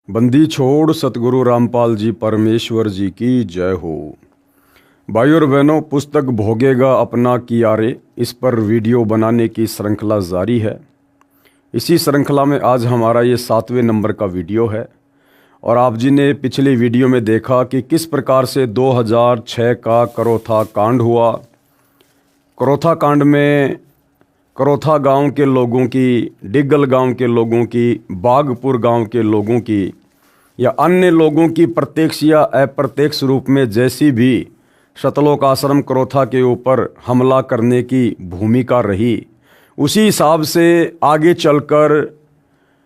बंदी छोड़ सतगुरु रामपाल जी परमेश्वर जी की जय हो। भाइयों और बहनों, पुस्तक भोगेगा अपना कियारे, इस पर वीडियो बनाने की श्रृंखला जारी है। इसी श्रृंखला में आज हमारा ये 7वें नंबर का वीडियो है। और आप जी ने पिछले वीडियो में देखा कि किस प्रकार से 2006 का करोथा कांड हुआ। करोथा कांड में करोथा गांव के लोगों की, डिग्गल गांव के लोगों की, बागपुर गांव के लोगों की या अन्य लोगों की प्रत्यक्ष या अप्रत्यक्ष रूप में जैसी भी सतलोक आश्रम करोथा के ऊपर हमला करने की भूमिका रही, उसी हिसाब से आगे चलकर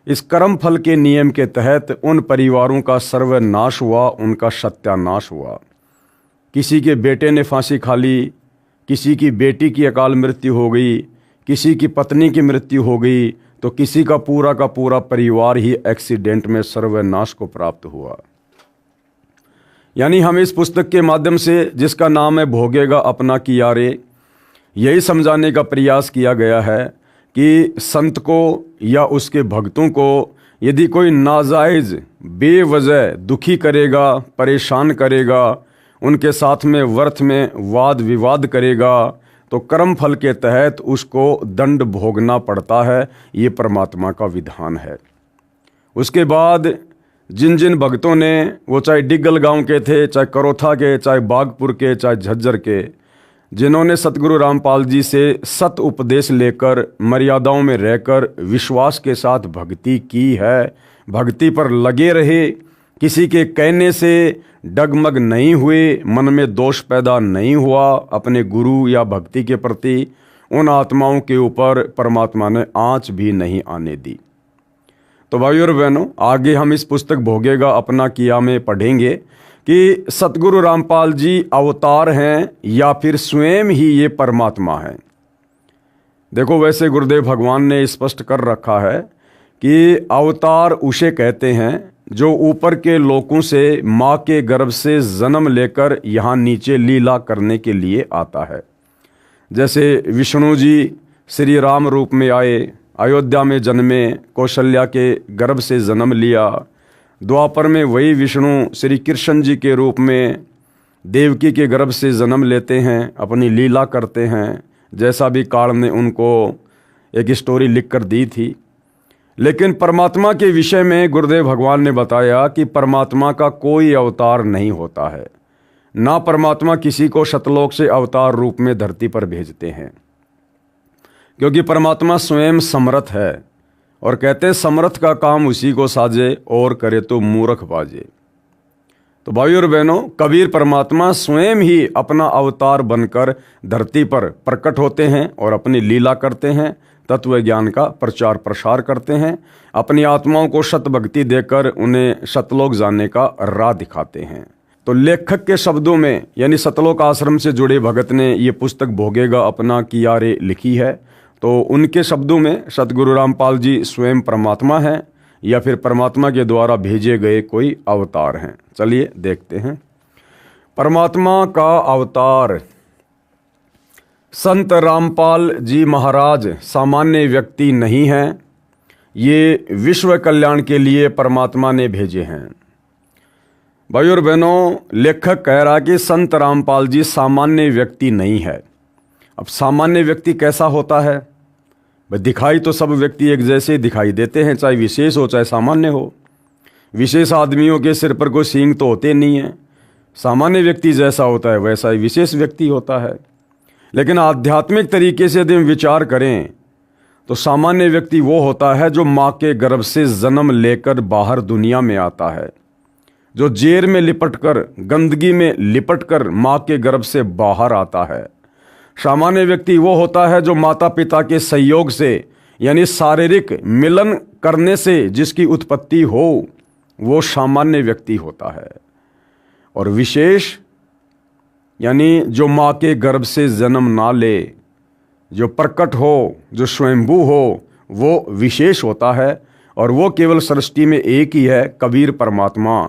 इस कर्म फल के नियम के तहत उन परिवारों का सर्वनाश हुआ, उनका सत्यानाश हुआ। किसी के बेटे ने फांसी खा ली, किसी की बेटी की अकाल मृत्यु हो गई, किसी की पत्नी की मृत्यु हो गई, तो किसी का पूरा परिवार ही एक्सीडेंट में सर्वनाश को प्राप्त हुआ। यानी हम इस पुस्तक के माध्यम से, जिसका नाम है भोगेगा अपना कियारे, यही समझाने का प्रयास किया गया है कि संत को या उसके भक्तों को यदि कोई नाजायज़ बेवजह दुखी करेगा, परेशान करेगा, उनके साथ में व्यर्थ में वाद विवाद करेगा, तो कर्म फल के तहत उसको दंड भोगना पड़ता है। ये परमात्मा का विधान है। उसके बाद जिन जिन भक्तों ने, वो चाहे डिग्गल गांव के थे, चाहे करोथा के, चाहे बागपुर के, चाहे झज्जर के, जिन्होंने सतगुरु रामपाल जी से सत उपदेश लेकर मर्यादाओं में रहकर विश्वास के साथ भक्ति की है, भक्ति पर लगे रहे, किसी के कहने से डगमग नहीं हुए, मन में दोष पैदा नहीं हुआ अपने गुरु या भक्ति के प्रति, उन आत्माओं के ऊपर परमात्मा ने आंच भी नहीं आने दी। तो भाइयों और बहनों, आगे हम इस पुस्तक भोगेगा अपना किया में पढ़ेंगे कि सतगुरु रामपाल जी अवतार हैं या फिर स्वयं ही ये परमात्मा है। देखो, वैसे गुरुदेव भगवान ने स्पष्ट कर रखा है कि अवतार उसे कहते हैं जो ऊपर के लोकों से माँ के गर्भ से जन्म लेकर यहाँ नीचे लीला करने के लिए आता है। जैसे विष्णु जी श्री राम रूप में आए, अयोध्या में जन्मे, कौशल्या के गर्भ से जन्म लिया। द्वापर में वही विष्णु श्री कृष्ण जी के रूप में देवकी के गर्भ से जन्म लेते हैं, अपनी लीला करते हैं, जैसा भी काल ने उनको एक स्टोरी लिख कर दी थी। लेकिन परमात्मा के विषय में गुरुदेव भगवान ने बताया कि परमात्मा का कोई अवतार नहीं होता है, ना परमात्मा किसी को सतलोक से अवतार रूप में धरती पर भेजते हैं, क्योंकि परमात्मा स्वयं समर्थ है। और कहते हैं समर्थ का काम उसी को साजे, और करे तो मूर्ख बाजे। तो भाइयों और बहनों, कबीर परमात्मा स्वयं ही अपना अवतार बनकर धरती पर प्रकट होते हैं और अपनी लीला करते हैं, तत्व ज्ञान का प्रचार प्रसार करते हैं, अपनी आत्माओं को सत भक्ति देकर उन्हें सतलोक जाने का राह दिखाते हैं। तो लेखक के शब्दों में, यानी सतलोक आश्रम से जुड़े भगत ने ये पुस्तक भोगेगा अपना कियारे लिखी है, तो उनके शब्दों में सतगुरु रामपाल जी स्वयं परमात्मा हैं या फिर परमात्मा के द्वारा भेजे गए कोई अवतार हैं। चलिए देखते हैं। परमात्मा का अवतार संत रामपाल जी महाराज सामान्य व्यक्ति नहीं हैं, ये विश्व कल्याण के लिए परमात्मा ने भेजे हैं। भाइयों और बहनों, लेखक कह रहा कि संत रामपाल जी सामान्य व्यक्ति नहीं है। अब सामान्य व्यक्ति कैसा होता है? भाई, दिखाई तो सब व्यक्ति एक जैसे दिखाई देते हैं, चाहे विशेष हो चाहे सामान्य हो। विशेष आदमियों के सिर पर कोई सींग तो होते नहीं हैं। सामान्य व्यक्ति जैसा होता है वैसा ही विशेष व्यक्ति होता है। लेकिन आध्यात्मिक तरीके से यदि हम विचार करें तो सामान्य व्यक्ति वो होता है जो माँ के गर्भ से जन्म लेकर बाहर दुनिया में आता है, जो जेर में लिपटकर, गंदगी में लिपटकर माँ के गर्भ से बाहर आता है। सामान्य व्यक्ति वो होता है जो माता पिता के सहयोग से, यानी शारीरिक मिलन करने से जिसकी उत्पत्ति हो, वो सामान्य व्यक्ति होता है। और विशेष यानी जो माँ के गर्भ से जन्म ना ले, जो प्रकट हो, जो स्वयंभू हो, वो विशेष होता है। और वो केवल सृष्टि में एक ही है, कबीर परमात्मा।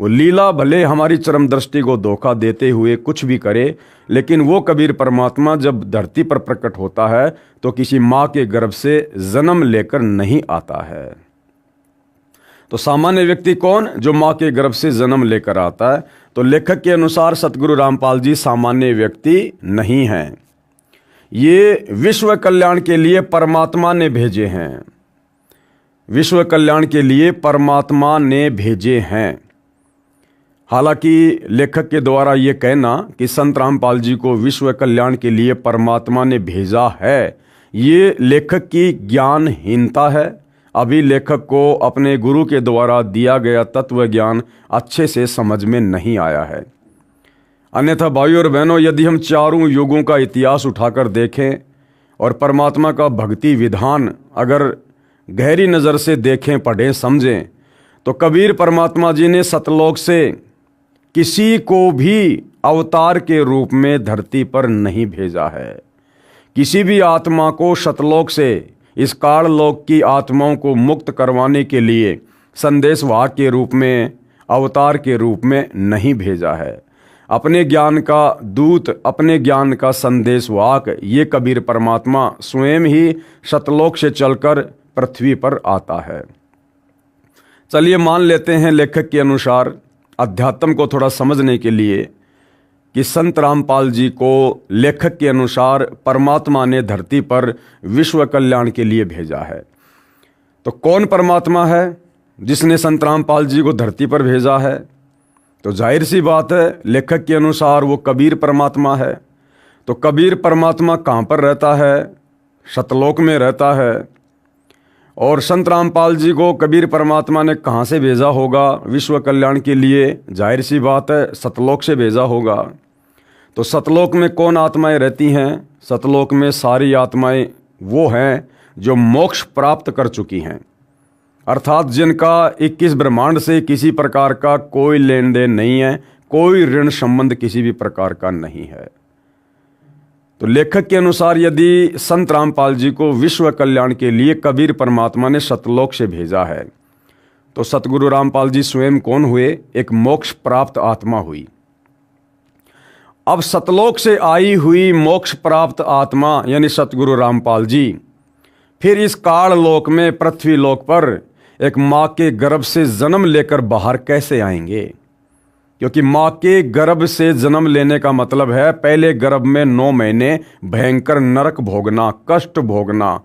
वो लीला भले हमारी चरम दृष्टि को धोखा देते हुए कुछ भी करे, लेकिन वो कबीर परमात्मा जब धरती पर प्रकट होता है तो किसी माँ के गर्भ से जन्म लेकर नहीं आता है। तो सामान्य व्यक्ति कौन? जो माँ के गर्भ से जन्म लेकर आता है। तो लेखक के अनुसार सतगुरु रामपाल जी सामान्य व्यक्ति नहीं हैं, ये विश्व कल्याण के लिए परमात्मा ने भेजे हैं, विश्व कल्याण के लिए परमात्मा ने भेजे हैं। हालांकि लेखक के द्वारा ये कहना कि संत रामपाल जी को विश्व कल्याण के लिए परमात्मा ने भेजा है, ये लेखक की ज्ञानहीनता है। अभी लेखक को अपने गुरु के द्वारा दिया गया तत्व ज्ञान अच्छे से समझ में नहीं आया है। अन्यथा भाइयों और बहनों, यदि हम चारों युगों का इतिहास उठाकर देखें और परमात्मा का भक्ति विधान अगर गहरी नज़र से देखें, पढ़ें, समझें, तो कबीर परमात्मा जी ने सतलोक से किसी को भी अवतार के रूप में धरती पर नहीं भेजा है। किसी भी आत्मा को सतलोक से इस काल लोक की आत्माओं को मुक्त करवाने के लिए संदेशवाहक के रूप में, अवतार के रूप में नहीं भेजा है। अपने ज्ञान का दूत, अपने ज्ञान का संदेशवाहक ये कबीर परमात्मा स्वयं ही सतलोक से चलकर पृथ्वी पर आता है। चलिए मान लेते हैं लेखक के अनुसार अध्यात्म को थोड़ा समझने के लिए कि संत रामपाल जी को लेखक के अनुसार परमात्मा ने धरती पर विश्व कल्याण के लिए भेजा है। तो कौन परमात्मा है जिसने संत रामपाल जी को धरती पर भेजा है? तो जाहिर सी बात है, लेखक के अनुसार वो कबीर परमात्मा है। तो कबीर परमात्मा कहाँ पर रहता है? सतलोक में रहता है। और संत रामपाल जी को कबीर परमात्मा ने कहाँ से भेजा होगा विश्व कल्याण के लिए? जाहिर सी बात है, सतलोक से भेजा होगा। तो सतलोक में कौन आत्माएं रहती हैं? सतलोक में सारी आत्माएं वो हैं जो मोक्ष प्राप्त कर चुकी हैं, अर्थात जिनका 21 ब्रह्मांड से किसी प्रकार का कोई लेन देन नहीं है, कोई ऋण संबंध किसी भी प्रकार का नहीं है। तो लेखक के अनुसार यदि संत रामपाल जी को विश्व कल्याण के लिए कबीर परमात्मा ने सतलोक से भेजा है, तो सतगुरु रामपाल जी स्वयं कौन हुए? एक मोक्ष प्राप्त आत्मा हुई। अब सतलोक से आई हुई मोक्ष प्राप्त आत्मा यानी सतगुरु रामपाल जी फिर इस काल लोक में, पृथ्वी लोक पर एक माँ के गर्भ से जन्म लेकर बाहर कैसे आएंगे? क्योंकि माँ के गर्भ से जन्म लेने का मतलब है पहले गर्भ में 9 महीने भयंकर नरक भोगना, कष्ट भोगना,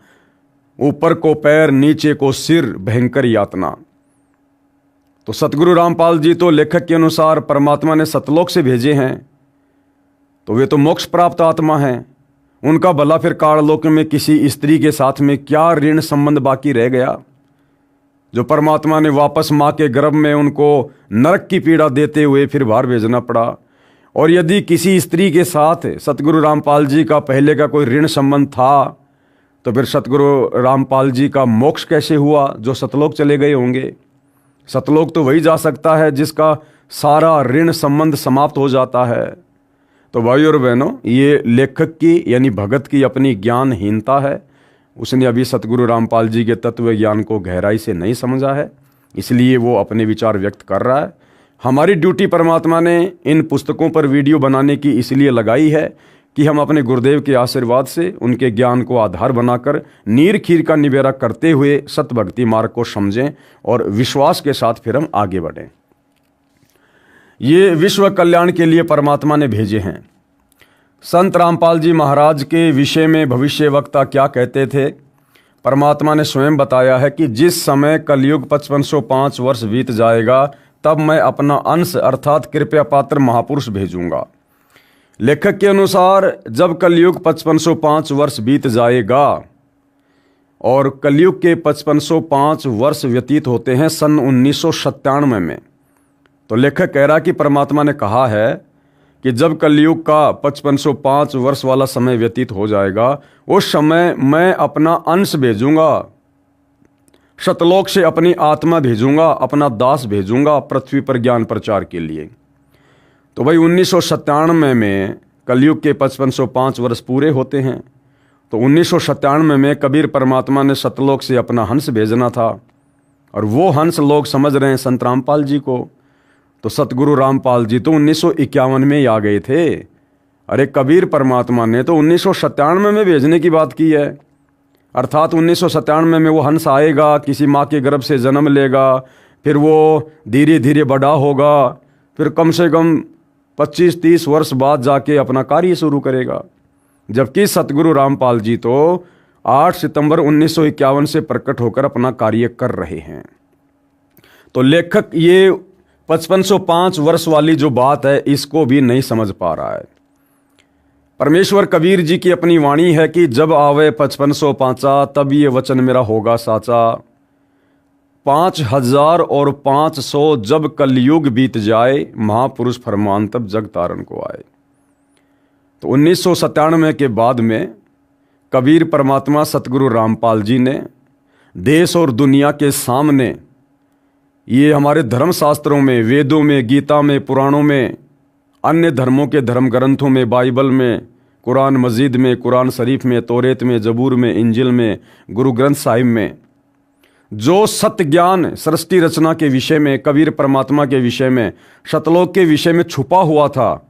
ऊपर को पैर नीचे को सिर, भयंकर यातना। तो सतगुरु रामपाल जी तो लेखक के अनुसार परमात्मा ने सतलोक से भेजे हैं, तो वे तो मोक्ष प्राप्त आत्मा हैं। उनका भला फिर काललोक में किसी स्त्री के साथ में क्या ऋण संबंध बाकी रह गया जो परमात्मा ने वापस माँ के गर्भ में उनको नरक की पीड़ा देते हुए फिर बाहर भेजना पड़ा? और यदि किसी स्त्री के साथ सतगुरु रामपाल जी का पहले का कोई ऋण संबंध था, तो फिर सतगुरु रामपाल जी का मोक्ष कैसे हुआ जो सतलोक चले गए होंगे? सतलोक तो वही जा सकता है जिसका सारा ऋण संबंध समाप्त हो जाता है। तो भाइयों और बहनों, ये लेखक की यानी भगत की अपनी ज्ञानहीनता है। उसने अभी सतगुरु रामपाल जी के तत्व ज्ञान को गहराई से नहीं समझा है, इसलिए वो अपने विचार व्यक्त कर रहा है। हमारी ड्यूटी परमात्मा ने इन पुस्तकों पर वीडियो बनाने की इसलिए लगाई है कि हम अपने गुरुदेव के आशीर्वाद से उनके ज्ञान को आधार बनाकर नीर खीर का निबेरा करते हुए सतभक्ति मार्ग को समझें और विश्वास के साथ फिर हम आगे बढ़ें। ये विश्व कल्याण के लिए परमात्मा ने भेजे हैं। संत रामपाल जी महाराज के विषय में भविष्य वक्ता क्या कहते थे? परमात्मा ने स्वयं बताया है कि जिस समय कलयुग 5505 वर्ष बीत जाएगा तब मैं अपना अंश अर्थात कृपया पात्र महापुरुष भेजूंगा। लेखक के अनुसार जब कलयुग 5505 वर्ष बीत जाएगा, और कलयुग के 5505 वर्ष व्यतीत होते हैं सन 1997 में, तो लेखक कह रहा कि परमात्मा ने कहा है कि जब कलयुग का 5505 वर्ष वाला समय व्यतीत हो जाएगा, उस समय मैं अपना अंश भेजूंगा, सतलोक से अपनी आत्मा भेजूंगा, अपना दास भेजूंगा पृथ्वी पर ज्ञान प्रचार के लिए। तो भाई 1997 में कलयुग के 5505 वर्ष पूरे होते हैं, तो 1997 में कबीर परमात्मा ने सतलोक से अपना हंस भेजना था, और वो हंस लोग समझ रहे हैं संत रामपाल जी को। तो सतगुरु रामपाल जी तो 1951 में ही आ गए थे। अरे कबीर परमात्मा ने तो 1997 में भेजने की बात की है, अर्थात 1997 में वो हंस आएगा, किसी माँ के गर्भ से जन्म लेगा, फिर वो धीरे धीरे बड़ा होगा, फिर कम से कम 25-30 वर्ष बाद जाके अपना कार्य शुरू करेगा। जबकि सतगुरु रामपाल जी तो 8 सितंबर 1951 से प्रकट होकर अपना कार्य कर रहे हैं। तो लेखक ये 5505 वर्ष वाली जो बात है इसको भी नहीं समझ पा रहा है। परमेश्वर कबीर जी की अपनी वाणी है कि जब आवे 5505 तब ये वचन मेरा होगा साचा, 5500 जब कलयुग बीत जाए, महापुरुष फरमान तब जग तारण को आए। तो 1997 के बाद में कबीर परमात्मा सतगुरु रामपाल जी ने देश और दुनिया के सामने ये हमारे धर्मशास्त्रों में, वेदों में, गीता में, पुराणों में, अन्य धर्मों के धर्म ग्रंथों में, बाइबल में, कुरान मजीद में, कुरान शरीफ में, तौरेत में, जबूर में, इंजिल में, गुरु ग्रंथ साहिब में जो सत्य ज्ञान सृष्टि रचना के विषय में, कबीर परमात्मा के विषय में, शतलोक के विषय में छुपा हुआ था,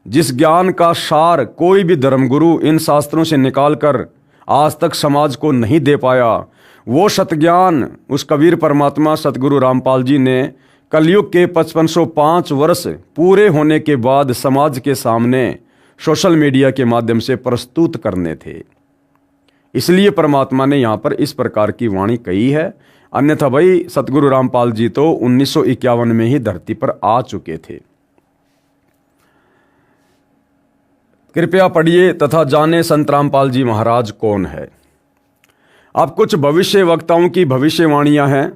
जिस ज्ञान का सार कोई भी धर्मगुरु इन शास्त्रों से निकालकर आज तक समाज को नहीं दे पाया, वो सतज्ञान उस कबीर परमात्मा सतगुरु रामपाल जी ने कलयुग के 5505 वर्ष पूरे होने के बाद समाज के सामने सोशल मीडिया के माध्यम से प्रस्तुत करने थे। इसलिए परमात्मा ने यहाँ पर इस प्रकार की वाणी कही है। अन्यथा भाई सतगुरु रामपाल जी तो 1951 में ही धरती पर आ चुके थे। कृपया पढ़िए तथा जाने संत रामपाल जी महाराज कौन है। अब कुछ भविष्य वक्ताओं की भविष्यवाणियां हैं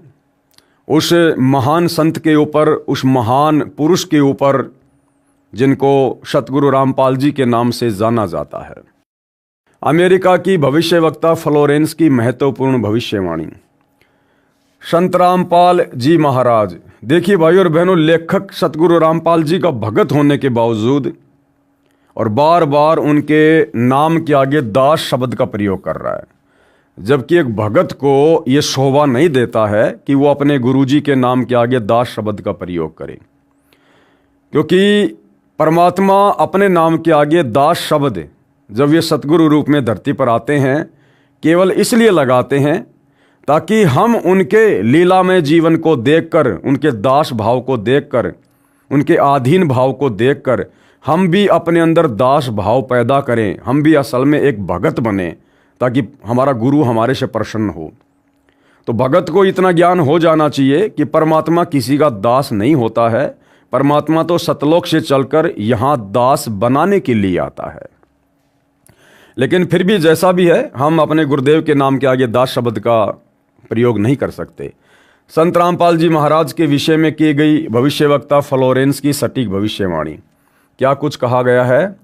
उस महान संत के ऊपर, उस महान पुरुष के ऊपर जिनको सतगुरु रामपाल जी के नाम से जाना जाता है। अमेरिका की भविष्यवक्ता फ्लोरेंस की महत्वपूर्ण भविष्यवाणी। संत रामपाल जी महाराज, देखिए भाई और बहनों, लेखक सतगुरु रामपाल जी का भगत होने के बावजूद और बार बार उनके नाम के आगे दास शब्द का प्रयोग कर रहा है, जबकि एक भगत को ये शोभा नहीं देता है कि वो अपने गुरुजी के नाम के आगे दास शब्द का प्रयोग करे, क्योंकि परमात्मा अपने नाम के आगे दास शब्द जब ये सतगुरु रूप में धरती पर आते हैं केवल इसलिए लगाते हैं ताकि हम उनके लीलामय जीवन को देखकर, उनके दास भाव को देखकर, उनके अधीन भाव को देखकर हम भी अपने अंदर दास भाव पैदा करें, हम भी असल में एक भगत बने, ताकि हमारा गुरु हमारे से प्रसन्न हो। तो भगत को इतना ज्ञान हो जाना चाहिए कि परमात्मा किसी का दास नहीं होता है, परमात्मा तो सतलोक से चलकर यहाँ दास बनाने के लिए आता है। लेकिन फिर भी जैसा भी है, हम अपने गुरुदेव के नाम के आगे दास शब्द का प्रयोग नहीं कर सकते। संत रामपाल जी महाराज के विषय में की गई भविष्यवक्ता फ्लोरेंस की सटीक भविष्यवाणी। क्या कुछ कहा गया है।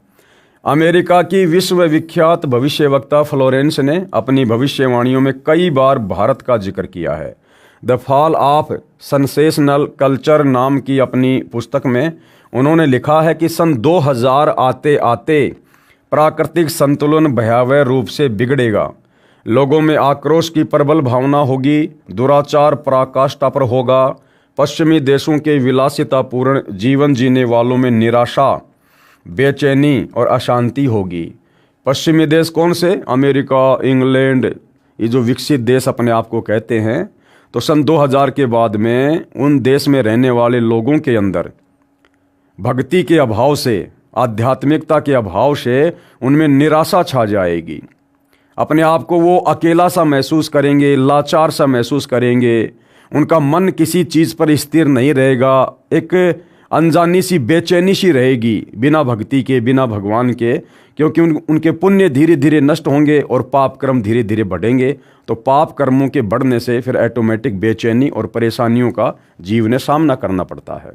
अमेरिका की विश्वविख्यात भविष्यवक्ता फ्लोरेंस ने अपनी भविष्यवाणियों में कई बार भारत का जिक्र किया है। The fall of sensational culture नाम की अपनी पुस्तक में उन्होंने लिखा है कि सन 2000 आते आते प्राकृतिक संतुलन भयावह रूप से बिगड़ेगा, लोगों में आक्रोश की प्रबल भावना होगी, दुराचार पराकाष्ठा पर होगा, पश्चिमी देशों के विलासितापूर्ण जीवन जीने वालों में निराशा, बेचैनी और अशांति होगी। पश्चिमी देश कौन से? अमेरिका, इंग्लैंड, ये जो विकसित देश अपने आप को कहते हैं। तो सन 2000 के बाद में उन देश में रहने वाले लोगों के अंदर भक्ति के अभाव से, आध्यात्मिकता के अभाव से उनमें निराशा छा जाएगी। अपने आप को वो अकेला सा महसूस करेंगे, लाचार सा महसूस करेंगे, उनका मन किसी चीज़ पर स्थिर नहीं रहेगा, एक अनजानी सी बेचैनी सी रहेगी बिना भक्ति के, बिना भगवान के, क्योंकि उनके पुण्य धीरे धीरे नष्ट होंगे और पाप कर्म धीरे धीरे बढ़ेंगे। तो पाप कर्मों के बढ़ने से फिर ऑटोमेटिक बेचैनी और परेशानियों का जीव ने सामना करना पड़ता है।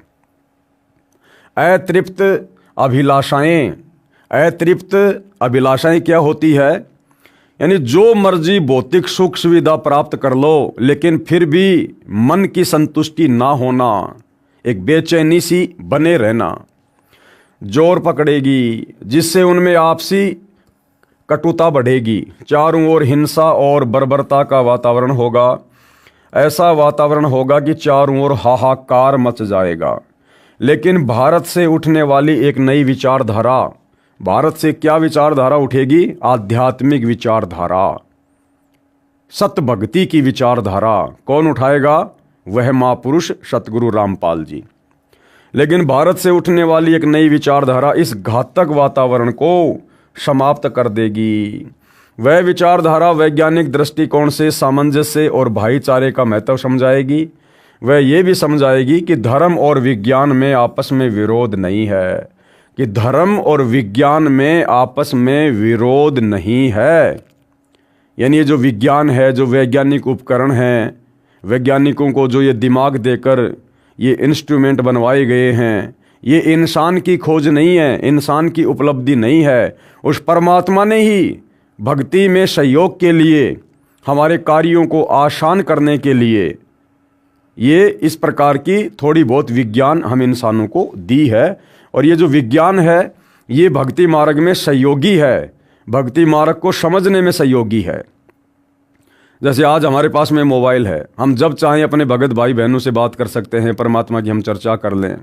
अतृप्त अभिलाषाएं, अतृप्त अभिलाषाएं क्या होती है? यानी जो मर्जी भौतिक सुख सुविधा प्राप्त कर लो, लेकिन फिर भी मन की संतुष्टि ना होना, एक बेचैनी सी बने रहना, जोर पकड़ेगी, जिससे उनमें आपसी कटुता बढ़ेगी, चारों ओर हिंसा और बर्बरता का वातावरण होगा। ऐसा वातावरण होगा कि चारों ओर हाहाकार मच जाएगा। लेकिन भारत से उठने वाली एक नई विचारधारा, भारत से क्या विचारधारा उठेगी? आध्यात्मिक विचारधारा, सत्य भक्ति की विचारधारा। कौन उठाएगा? वह महापुरुष सतगुरु रामपाल जी। लेकिन भारत से उठने वाली एक नई विचारधारा इस घातक वातावरण को समाप्त कर देगी। वह विचारधारा वैज्ञानिक दृष्टिकोण से सामंजस्य और भाईचारे का महत्व समझाएगी। वह ये भी समझाएगी कि धर्म और विज्ञान में आपस में विरोध नहीं है, कि धर्म और विज्ञान में आपस में विरोध नहीं है। यानी ये जो विज्ञान है, जो वैज्ञानिक उपकरण हैं, वैज्ञानिकों को जो ये दिमाग देकर ये इंस्ट्रूमेंट बनवाए गए हैं, ये इंसान की खोज नहीं है, इंसान की उपलब्धि नहीं है। उस परमात्मा ने ही भक्ति में सहयोग के लिए, हमारे कार्यों को आसान करने के लिए ये इस प्रकार की थोड़ी बहुत विज्ञान हम इंसानों को दी है। और ये जो विज्ञान है ये भक्ति मार्ग में सहयोगी है, भक्ति मार्ग को समझने में सहयोगी है। जैसे आज हमारे पास में मोबाइल है, हम जब चाहें अपने भगत भाई बहनों से बात कर सकते हैं, परमात्मा की हम चर्चा कर लें।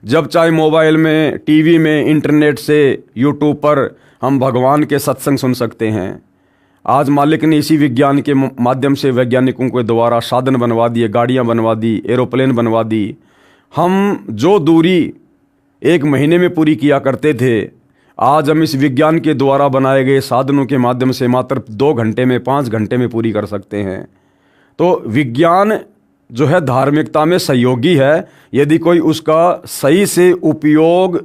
जब चाहे मोबाइल में, टीवी में, इंटरनेट से, यूट्यूब पर हम भगवान के सत्संग सुन सकते हैं। आज मालिक ने इसी विज्ञान के माध्यम से वैज्ञानिकों के द्वारा साधन बनवा दिए, गाड़ियाँ बनवा दी, एरोप्लेन बनवा दी। हम जो दूरी एक महीने में पूरी किया करते थे, आज हम इस विज्ञान के द्वारा बनाए गए साधनों के माध्यम से मात्र 2 घंटे में, 5 घंटे में पूरी कर सकते हैं। तो विज्ञान जो है धार्मिकता में सहयोगी है, यदि कोई उसका सही से उपयोग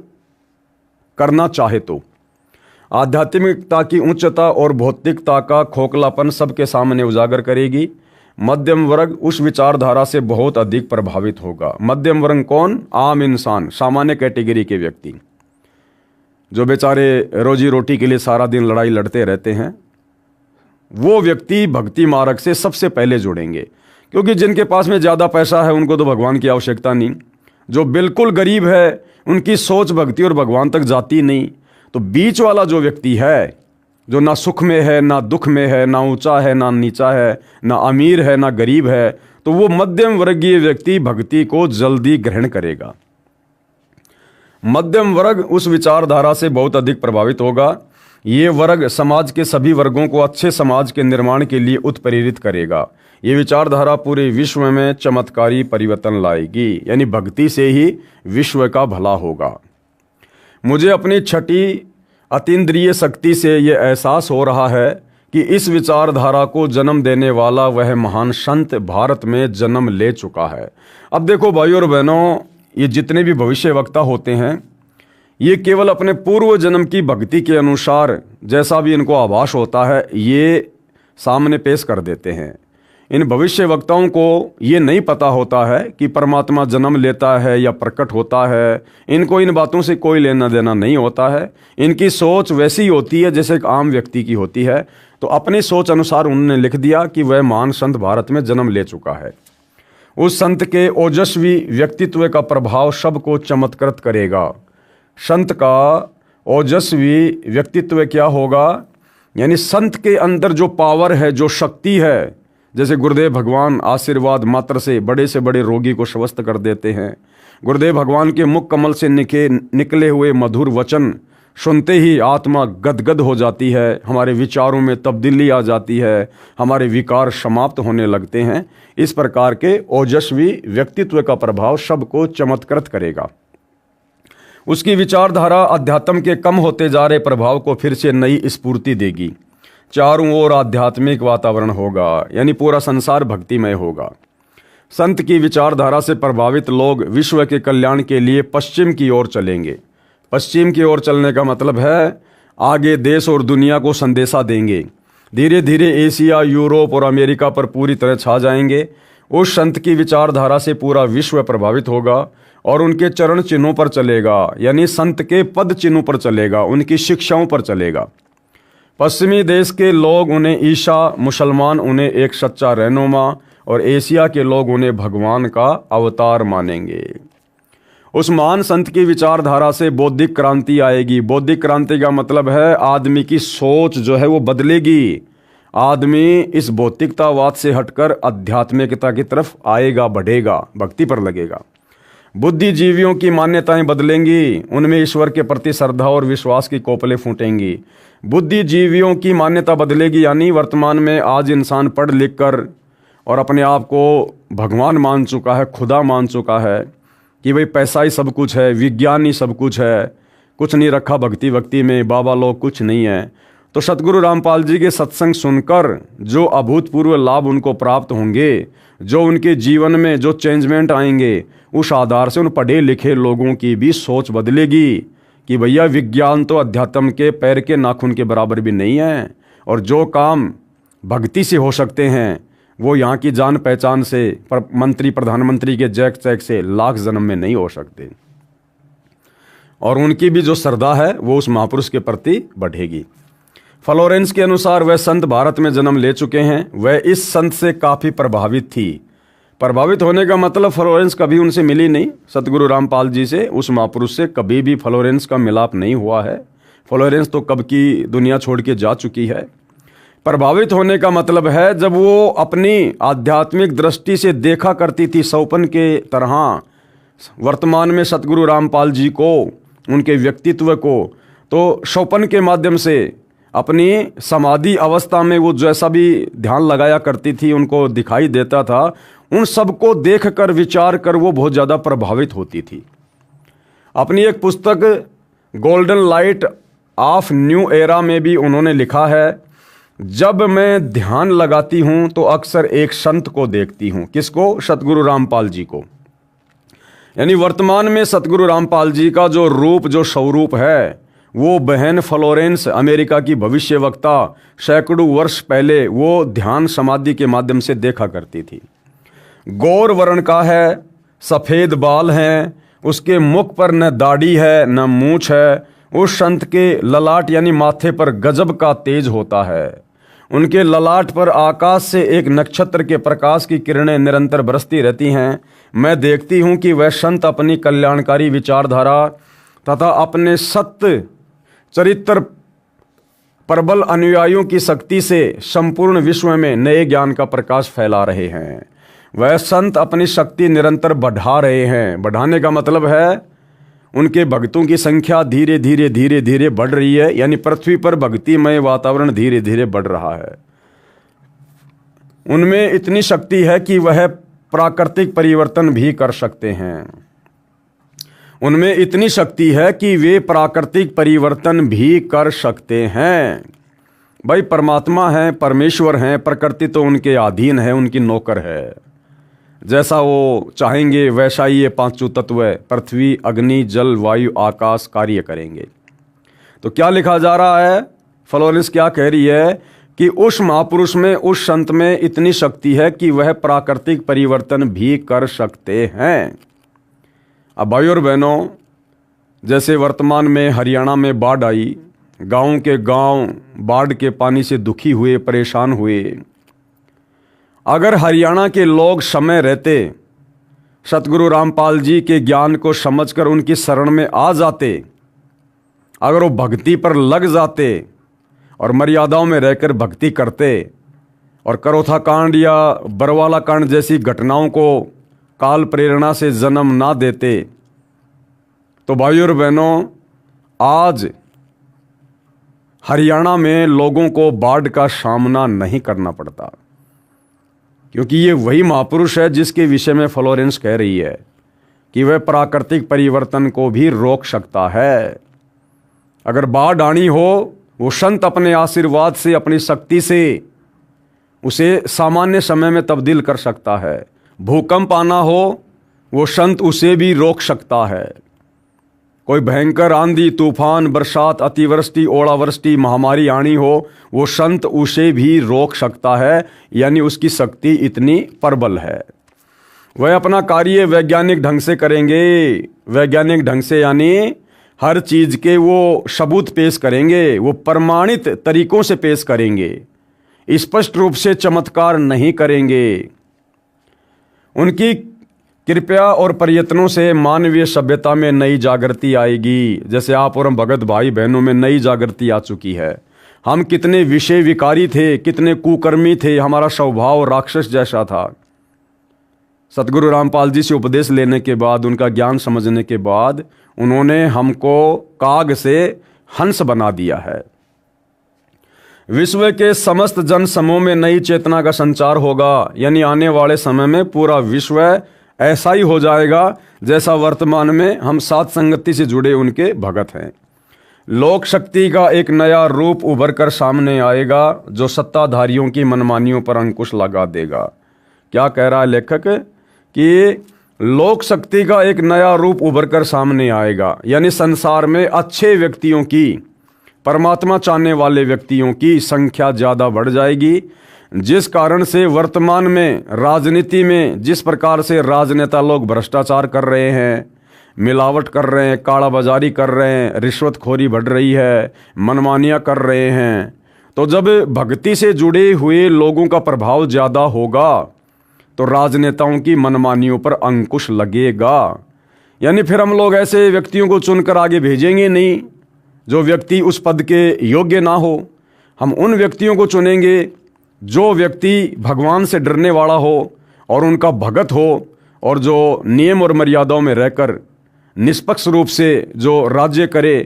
करना चाहे तो। आध्यात्मिकता की उच्चता और भौतिकता का खोखलापन सबके सामने उजागर करेगी। मध्यम वर्ग उस विचारधारा से बहुत अधिक प्रभावित होगा। मध्यम वर्ग कौन? आम इंसान, सामान्य कैटेगरी के व्यक्ति, जो बेचारे रोजी रोटी के लिए सारा दिन लड़ाई लड़ते रहते हैं। वो व्यक्ति भक्ति मार्ग से सबसे पहले जुड़ेंगे, क्योंकि जिनके पास में ज़्यादा पैसा है उनको तो भगवान की आवश्यकता नहीं। जो बिल्कुल गरीब है उनकी सोच भक्ति और भगवान तक जाती नहीं। तो बीच वाला जो व्यक्ति है, जो ना सुख में है, ना दुख में है, ना ऊंचा है, ना नीचा है, ना अमीर है, ना गरीब है, तो वो मध्यम वर्गीय व्यक्ति भक्ति को जल्दी ग्रहण करेगा। मध्यम वर्ग उस विचारधारा से बहुत अधिक प्रभावित होगा। ये वर्ग समाज के सभी वर्गों को अच्छे समाज के निर्माण के लिए उत्प्रेरित करेगा। ये विचारधारा पूरे विश्व में चमत्कारी परिवर्तन लाएगी, यानी भक्ति से ही विश्व का भला होगा। मुझे अपनी छठी अतीन्द्रिय शक्ति से ये एहसास हो रहा है कि इस विचारधारा को जन्म देने वाला वह महान संत भारत में जन्म ले चुका है। अब देखो भाइयों और बहनों, ये जितने भी भविष्य वक्ता होते हैं ये केवल अपने पूर्व जन्म की भक्ति के अनुसार जैसा भी इनको आभास होता है ये सामने पेश कर देते हैं। इन भविष्य वक्ताओं को ये नहीं पता होता है कि परमात्मा जन्म लेता है या प्रकट होता है। इनको इन बातों से कोई लेना देना नहीं होता है। इनकी सोच वैसी होती है जैसे एक आम व्यक्ति की होती है। तो अपनी सोच अनुसार उन्होंने लिख दिया कि वह महान संत भारत में जन्म ले चुका है। उस संत के ओजस्वी व्यक्तित्व का प्रभाव सबको चमत्कृत करेगा। संत का ओजस्वी व्यक्तित्व क्या होगा? यानी संत के अंदर जो पावर है, जो शक्ति है, जैसे गुरुदेव भगवान आशीर्वाद मात्र से बड़े रोगी को स्वस्थ कर देते हैं। गुरुदेव भगवान के मुख कमल से निकले हुए मधुर वचन सुनते ही आत्मा गदगद हो जाती है, हमारे विचारों में तब्दीली आ जाती है, हमारे विकार समाप्त होने लगते हैं। इस प्रकार के ओजस्वी व्यक्तित्व का प्रभाव सबको चमत्कृत करेगा। उसकी विचारधारा अध्यात्म के कम होते जा रहे प्रभाव को फिर से नई स्फूर्ति देगी। चारों ओर आध्यात्मिक वातावरण होगा, यानी पूरा संसार भक्तिमय होगा। संत की विचारधारा से प्रभावित लोग विश्व के कल्याण के लिए पश्चिम की ओर चलेंगे। पश्चिम की ओर चलने का मतलब है आगे देश और दुनिया को संदेशा देंगे। धीरे धीरे एशिया, यूरोप और अमेरिका पर पूरी तरह छा जाएंगे। उस संत की विचारधारा से पूरा विश्व प्रभावित होगा और उनके चरण चिन्हों पर चलेगा, यानी संत के पद चिन्हों पर चलेगा, उनकी शिक्षाओं पर चलेगा। पश्चिमी देश के लोग उन्हें ईसा, मुसलमान उन्हें एक सच्चा रहनुमा और एशिया के लोग उन्हें भगवान का अवतार मानेंगे। उस महान संत की विचारधारा से बौद्धिक क्रांति आएगी। बौद्धिक क्रांति का मतलब है आदमी की सोच जो है वो बदलेगी। आदमी इस भौतिकतावाद से हटकर आध्यात्मिकता की तरफ आएगा, बढ़ेगा, भक्ति पर लगेगा। बुद्धिजीवियों की मान्यताएं बदलेंगी, उनमें ईश्वर के प्रति श्रद्धा और विश्वास की कोपलें फूटेंगी। बुद्धिजीवियों की मान्यता बदलेगी, यानी वर्तमान में आज इंसान पढ़ लिख कर और अपने आप को भगवान मान चुका है, खुदा मान चुका है कि भाई पैसा ही सब कुछ है, विज्ञान ही सब कुछ है, कुछ नहीं रखा भक्ति वक्ति में, बाबा लोग कुछ नहीं है, तो सतगुरु रामपाल जी के सत्संग सुनकर जो अभूतपूर्व लाभ उनको प्राप्त होंगे, जो उनके जीवन में जो चेंजमेंट आएंगे, उस आधार से उन पढ़े लिखे लोगों की भी सोच बदलेगी कि भैया विज्ञान तो अध्यात्म के पैर के नाखून के बराबर भी नहीं है, और जो काम भक्ति से हो सकते हैं वो यहाँ की जान पहचान से, मंत्री प्रधानमंत्री के जैक चैक से लाख जन्म में नहीं हो सकते। और उनकी भी जो श्रद्धा है वो उस महापुरुष के प्रति बढ़ेगी। फ्लोरेंस के अनुसार वह संत भारत में जन्म ले चुके हैं, वह इस संत से काफ़ी प्रभावित थी। प्रभावित होने का मतलब फ्लोरेंस कभी उनसे मिली नहीं, सतगुरु रामपाल जी से, उस महापुरुष से कभी भी फ्लोरेंस का मिलाप नहीं हुआ है। फ्लोरेंस तो कब की दुनिया छोड़ के जा चुकी है। प्रभावित होने का मतलब है जब वो अपनी आध्यात्मिक दृष्टि से देखा करती थी सौपन के तरह वर्तमान में सतगुरु रामपाल जी को, उनके व्यक्तित्व को, तो सौपन के माध्यम से अपनी समाधि अवस्था में वो जैसा भी ध्यान लगाया करती थी, उनको दिखाई देता था, उन सबको देखकर विचार कर वो बहुत ज़्यादा प्रभावित होती थी। अपनी एक पुस्तक golden light of new era में भी उन्होंने लिखा है, जब मैं ध्यान लगाती हूँ तो अक्सर एक संत को देखती हूँ। किसको? सतगुरु रामपाल जी को। यानी वर्तमान में सतगुरु रामपाल जी का जो रूप, जो स्वरूप है, वो बहन फ्लोरेंस, अमेरिका की भविष्यवक्ता, सैकड़ों वर्ष पहले वो ध्यान समाधि के माध्यम से देखा करती थी। गौर वर्ण का है, सफ़ेद बाल हैं, उसके मुख पर न दाढ़ी है न मूछ है। उस संत के ललाट यानी माथे पर गजब का तेज होता है। उनके ललाट पर आकाश से एक नक्षत्र के प्रकाश की किरणें निरंतर बरसती रहती हैं। मैं देखती हूँ कि वह संत अपनी कल्याणकारी विचारधारा तथा अपने सत्य चरित्र प्रबल अनुयायियों की शक्ति से संपूर्ण विश्व में नए ज्ञान का प्रकाश फैला रहे हैं। वह संत अपनी शक्ति निरंतर बढ़ा रहे हैं। बढ़ाने का मतलब है उनके भक्तों की संख्या धीरे धीरे धीरे धीरे बढ़ रही है, यानी पृथ्वी पर भक्तिमय वातावरण धीरे धीरे बढ़ रहा है। उनमें इतनी शक्ति है कि वह प्राकृतिक परिवर्तन भी कर सकते हैं। उनमें इतनी शक्ति है कि वे प्राकृतिक परिवर्तन भी कर सकते हैं। भाई परमात्मा हैं, परमेश्वर हैं, प्रकृति तो उनके अधीन है, उनकी नौकर है। जैसा वो चाहेंगे वैसा ही ये पांचों तत्व पृथ्वी, अग्नि, जल, वायु, आकाश कार्य करेंगे। तो क्या लिखा जा रहा है? फ्लोरेंस क्या कह रही है कि उस महापुरुष में, उस संत में इतनी शक्ति है कि वह प्राकृतिक परिवर्तन भी कर सकते हैं। अब भाइयों और बहनों, जैसे वर्तमान में हरियाणा में बाढ़ आई, गांव के गांव बाढ़ के पानी से दुखी हुए, परेशान हुए। अगर हरियाणा के लोग समय रहते सतगुरु रामपाल जी के ज्ञान को समझकर उनकी शरण में आ जाते, अगर वो भक्ति पर लग जाते और मर्यादाओं में रहकर भक्ति करते और करोथा कांड या बरवाला कांड जैसी घटनाओं को काल प्रेरणा से जन्म ना देते, तो भाइयों और बहनों, आज हरियाणा में लोगों को बाढ़ का सामना नहीं करना पड़ता। क्योंकि ये वही महापुरुष है जिसके विषय में फ्लोरेंस कह रही है कि वह प्राकृतिक परिवर्तन को भी रोक सकता है। अगर बाढ़ आनी हो, वो संत अपने आशीर्वाद से, अपनी शक्ति से उसे सामान्य समय में तब्दील कर सकता है। भूकंप आना हो, वो संत उसे भी रोक सकता है। कोई भयंकर आंधी, तूफान, बरसात, अतिवृष्टि, ओलावृष्टि, महामारी आनी हो, वो संत उसे भी रोक सकता है। यानी उसकी शक्ति इतनी प्रबल है। वह अपना कार्य वैज्ञानिक ढंग से करेंगे। वैज्ञानिक ढंग से यानी हर चीज़ के वो सबूत पेश करेंगे, वो प्रमाणित तरीकों से पेश करेंगे, स्पष्ट रूप से चमत्कार नहीं करेंगे। उनकी कृपया और प्रयत्नों से मानवीय सभ्यता में नई जागृति आएगी। जैसे आप और हम भगत भाई बहनों में नई जागृति आ चुकी है। हम कितने विषय विकारी थे, कितने कुकर्मी थे, हमारा स्वभाव राक्षस जैसा था। सतगुरु रामपाल जी से उपदेश लेने के बाद, उनका ज्ञान समझने के बाद, उन्होंने हमको काग से हंस बना दिया है। विश्व के समस्त जन समूह में नई चेतना का संचार होगा। यानी आने वाले समय में पूरा विश्व ऐसा ही हो जाएगा जैसा वर्तमान में हम साथ संगति से जुड़े उनके भगत हैं। लोक शक्ति का एक नया रूप उभर कर सामने आएगा जो सत्ताधारियों की मनमानियों पर अंकुश लगा देगा। क्या कह रहा है लेखक कि लोक शक्ति का एक नया रूप उभर कर सामने आएगा, यानी संसार में अच्छे व्यक्तियों की, परमात्मा चाहने वाले व्यक्तियों की संख्या ज़्यादा बढ़ जाएगी, जिस कारण से वर्तमान में राजनीति में जिस प्रकार से राजनेता लोग भ्रष्टाचार कर रहे हैं, मिलावट कर रहे हैं, कालाबाजारी कर रहे हैं, रिश्वतखोरी बढ़ रही है, मनमानियाँ कर रहे हैं, तो जब भक्ति से जुड़े हुए लोगों का प्रभाव ज़्यादा होगा तो राजनेताओं की मनमानियों पर अंकुश लगेगा। यानी फिर हम लोग ऐसे व्यक्तियों को चुनकर आगे भेजेंगे नहीं जो व्यक्ति उस पद के योग्य ना हो। हम उन व्यक्तियों को चुनेंगे जो व्यक्ति भगवान से डरने वाला हो और उनका भगत हो, और जो नियम और मर्यादाओं में रहकर निष्पक्ष रूप से जो राज्य करे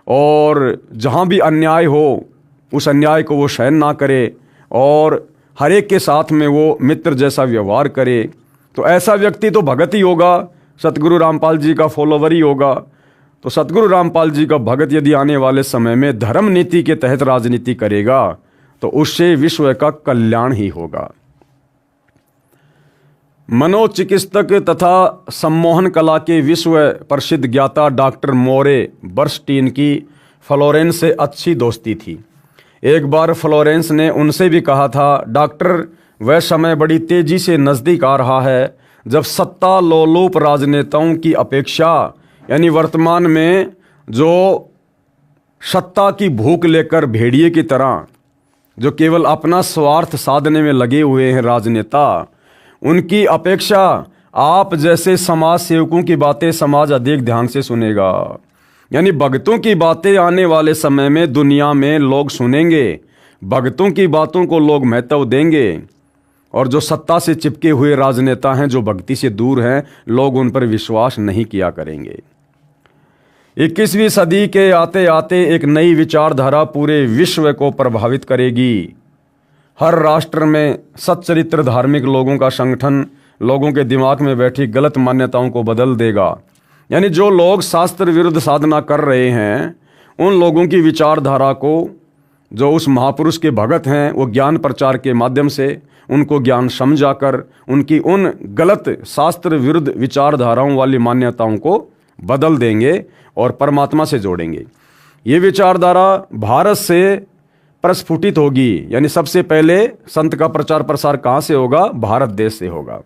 और जहाँ भी अन्याय हो उस अन्याय को वो सहन ना करे और हर एक के साथ में वो मित्र जैसा व्यवहार करे। तो ऐसा व्यक्ति तो भगत ही होगा, सतगुरु रामपाल जी का फॉलोवर ही होगा। तो सतगुरु रामपाल जी का भगत यदि आने वाले समय में धर्म नीति के तहत राजनीति करेगा तो उससे विश्व का कल्याण ही होगा। मनोचिकित्सक तथा सम्मोहन कला के विश्व प्रसिद्ध ज्ञाता डॉक्टर मोरे बर्स्टीन की फ्लोरेंस से अच्छी दोस्ती थी। एक बार फ्लोरेंस ने उनसे भी कहा था, डॉक्टर वह समय बड़ी तेजी से नज़दीक आ रहा है जब सत्ता लोलुप राजनेताओं की अपेक्षा, यानी वर्तमान में जो सत्ता की भूख लेकर भेड़िए की तरह जो केवल अपना स्वार्थ साधने में लगे हुए हैं राजनेता, उनकी अपेक्षा आप जैसे समाज सेवकों की बातें समाज अधिक ध्यान से सुनेगा। यानी भक्तों की बातें आने वाले समय में दुनिया में लोग सुनेंगे, भक्तों की बातों को लोग महत्व देंगे, और जो सत्ता से चिपके हुए राजनेता हैं, जो भक्ति से दूर हैं, लोग उन पर विश्वास नहीं किया करेंगे। 21वीं सदी के आते आते एक नई विचारधारा पूरे विश्व को प्रभावित करेगी। हर राष्ट्र में सच्चरित्र धार्मिक लोगों का संगठन लोगों के दिमाग में बैठी गलत मान्यताओं को बदल देगा। यानी जो लोग शास्त्र विरुद्ध साधना कर रहे हैं, उन लोगों की विचारधारा को जो उस महापुरुष के भगत हैं वो ज्ञान प्रचार के माध्यम से उनको ज्ञान समझाकर उनकी उन गलत शास्त्र विरुद्ध विचारधाराओं वाली मान्यताओं को बदल देंगे और परमात्मा से जोड़ेंगे। ये विचारधारा भारत से प्रस्फुटित होगी। यानी सबसे पहले संत का प्रचार प्रसार कहाँ से होगा? भारत देश से होगा,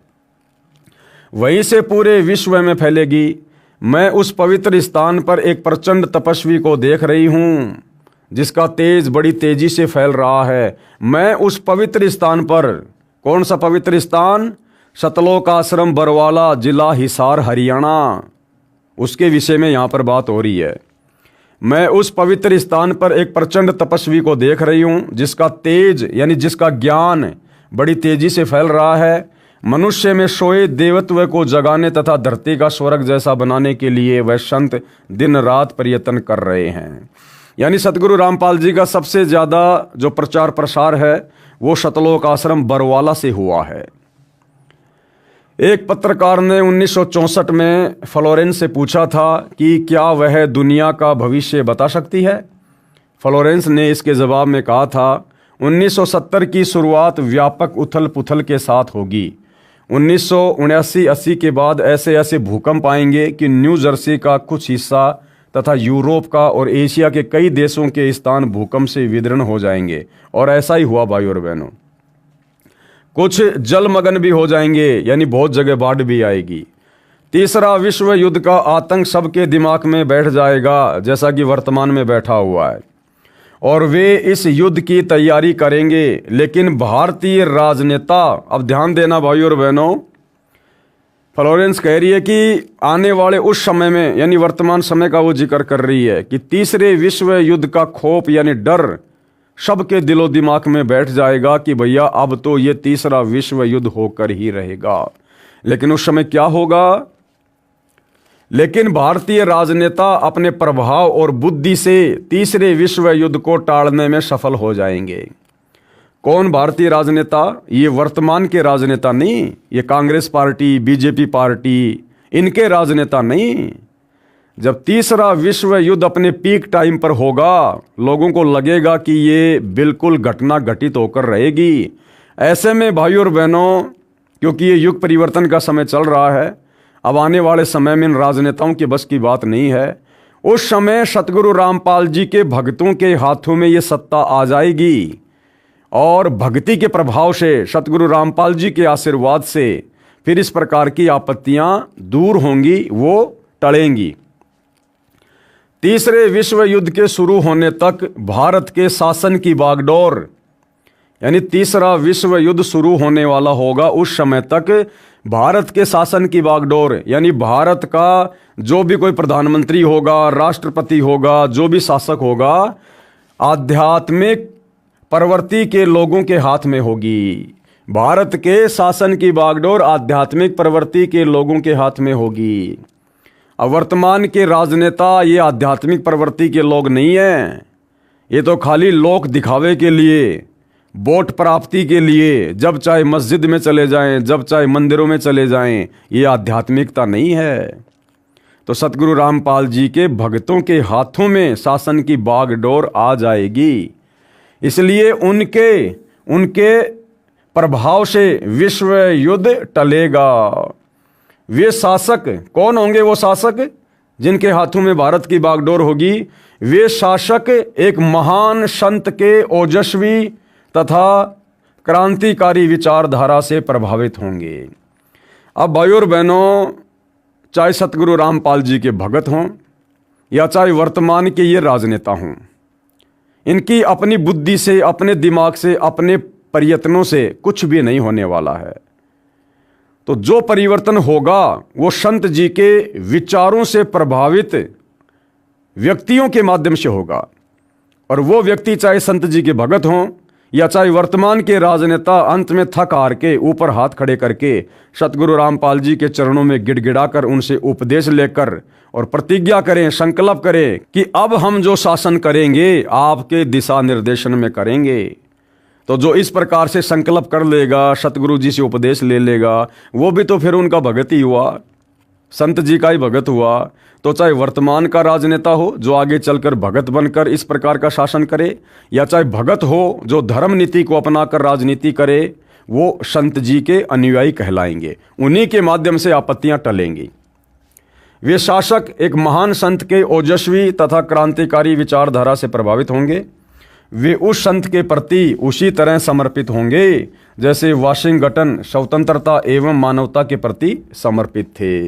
वहीं से पूरे विश्व में फैलेगी। मैं उस पवित्र स्थान पर एक प्रचंड तपस्वी को देख रही हूँ जिसका तेज बड़ी तेजी से फैल रहा है। मैं उस पवित्र स्थान पर, कौन सा पवित्र स्थान? सतलोक आश्रम बरवाला, जिला हिसार, हरियाणा, उसके विषय में यहाँ पर बात हो रही है। मैं उस पवित्र स्थान पर एक प्रचंड तपस्वी को देख रही हूँ जिसका तेज यानी जिसका ज्ञान बड़ी तेजी से फैल रहा है। मनुष्य में सोए देवत्व को जगाने तथा धरती का स्वर्ग जैसा बनाने के लिए वह संत दिन रात प्रयत्न कर रहे हैं। यानी सतगुरु रामपाल जी का सबसे ज़्यादा जो प्रचार प्रसार है वो सतलोक आश्रम बरवाला से हुआ है। एक पत्रकार ने 1964 में फ्लोरेंस से पूछा था कि क्या वह दुनिया का भविष्य बता सकती है। फ्लोरेंस ने इसके जवाब में कहा था, 1970 की शुरुआत व्यापक उथल पुथल के साथ होगी। 1979-80 के बाद ऐसे ऐसे भूकंप आएंगे कि न्यू जर्सी का कुछ हिस्सा तथा यूरोप का और एशिया के कई देशों के स्थान भूकंप से विदीर्ण हो जाएंगे। और ऐसा ही हुआ भाई और बहनों। कुछ जलमग्न भी हो जाएंगे, यानी बहुत जगह बाढ़ भी आएगी। तीसरा विश्व युद्ध का आतंक सबके दिमाग में बैठ जाएगा, जैसा कि वर्तमान में बैठा हुआ है, और वे इस युद्ध की तैयारी करेंगे। लेकिन भारतीय राजनेता, अब ध्यान देना भाई और बहनों, फ्लोरेंस कह रही है कि आने वाले उस समय में, यानी वर्तमान समय का वो जिक्र कर रही है कि तीसरे विश्व युद्ध का खौफ यानी डर सबके दिलो दिमाग में बैठ जाएगा कि भैया अब तो ये तीसरा विश्व युद्ध होकर ही रहेगा। लेकिन उस समय क्या होगा? लेकिन भारतीय राजनेता अपने प्रभाव और बुद्धि से तीसरे विश्व युद्ध को टालने में सफल हो जाएंगे। कौन भारतीय राजनेता? ये वर्तमान के राजनेता नहीं, ये कांग्रेस पार्टी, बीजेपी पार्टी, इनके राजनेता नहीं। जब तीसरा विश्व युद्ध अपने पीक टाइम पर होगा, लोगों को लगेगा कि ये बिल्कुल घटना घटित होकर रहेगी। ऐसे में भाइयों और बहनों, क्योंकि ये युग परिवर्तन का समय चल रहा है, अब आने वाले समय में इन राजनेताओं के बस की बात नहीं है। उस समय सतगुरु रामपाल जी के भक्तों के हाथों में ये सत्ता आ जाएगी और भक्ति के प्रभाव से, सतगुरु रामपाल जी के आशीर्वाद से फिर इस प्रकार की आपत्तियां दूर होंगी, वो टलेंगी। तीसरे विश्व युद्ध के शुरू होने तक भारत के शासन की बागडोर, यानी तीसरा विश्व युद्ध शुरू होने वाला होगा, उस समय तक भारत के शासन की बागडोर, यानी भारत का जो भी कोई प्रधानमंत्री होगा, राष्ट्रपति होगा, जो भी शासक होगा, आध्यात्मिक प्रवृत्ति के लोगों के हाथ में होगी। भारत के शासन की बागडोर आध्यात्मिक प्रवृत्ति के लोगों के हाथ में होगी। अब वर्तमान के राजनेता ये आध्यात्मिक प्रवृत्ति के लोग नहीं हैं, ये तो खाली लोक दिखावे के लिए, वोट प्राप्ति के लिए, जब चाहे मस्जिद में चले जाएं, जब चाहे मंदिरों में चले जाएं, ये आध्यात्मिकता नहीं है। तो सतगुरु रामपाल जी के भक्तों के हाथों में शासन की बागडोर आ जाएगी, इसलिए उनके प्रभाव से विश्व युद्ध टलेगा। वे शासक कौन होंगे? वो शासक जिनके हाथों में भारत की बागडोर होगी, वे शासक एक महान संत के ओजस्वी तथा क्रांतिकारी विचारधारा से प्रभावित होंगे। अब भाइयों और बहनों, चाहे सतगुरु रामपाल जी के भगत हों या चाहे वर्तमान के ये राजनेता हों, इनकी अपनी बुद्धि से, अपने दिमाग से, अपने प्रयत्नों से कुछ भी नहीं होने वाला है। तो जो परिवर्तन होगा वो संत जी के विचारों से प्रभावित व्यक्तियों के माध्यम से होगा। और वो व्यक्ति चाहे संत जी के भगत हों या चाहे वर्तमान के राजनेता, अंत में थक हार के ऊपर हाथ खड़े करके सतगुरु रामपाल जी के चरणों में गिड़गिड़ाकर उनसे उपदेश लेकर और प्रतिज्ञा करें, संकल्प करें कि अब हम जो शासन करेंगे आपके दिशा निर्देशन में करेंगे। तो जो इस प्रकार से संकल्प कर लेगा, सतगुरु जी से उपदेश ले लेगा, वो भी तो फिर उनका भगत ही हुआ, संत जी का ही भगत हुआ। तो चाहे वर्तमान का राजनेता हो जो आगे चलकर भगत बनकर इस प्रकार का शासन करे, या चाहे भगत हो जो धर्म नीति को अपनाकर राजनीति करे, वो संत जी के अनुयायी कहलाएंगे। उन्हीं के माध्यम से आपत्तियां टलेंगी। वे शासक एक महान संत के ओजस्वी तथा क्रांतिकारी विचारधारा से प्रभावित होंगे। वे उस संत के प्रति उसी तरह समर्पित होंगे जैसे वाशिंगटन स्वतंत्रता एवं मानवता के प्रति समर्पित थे।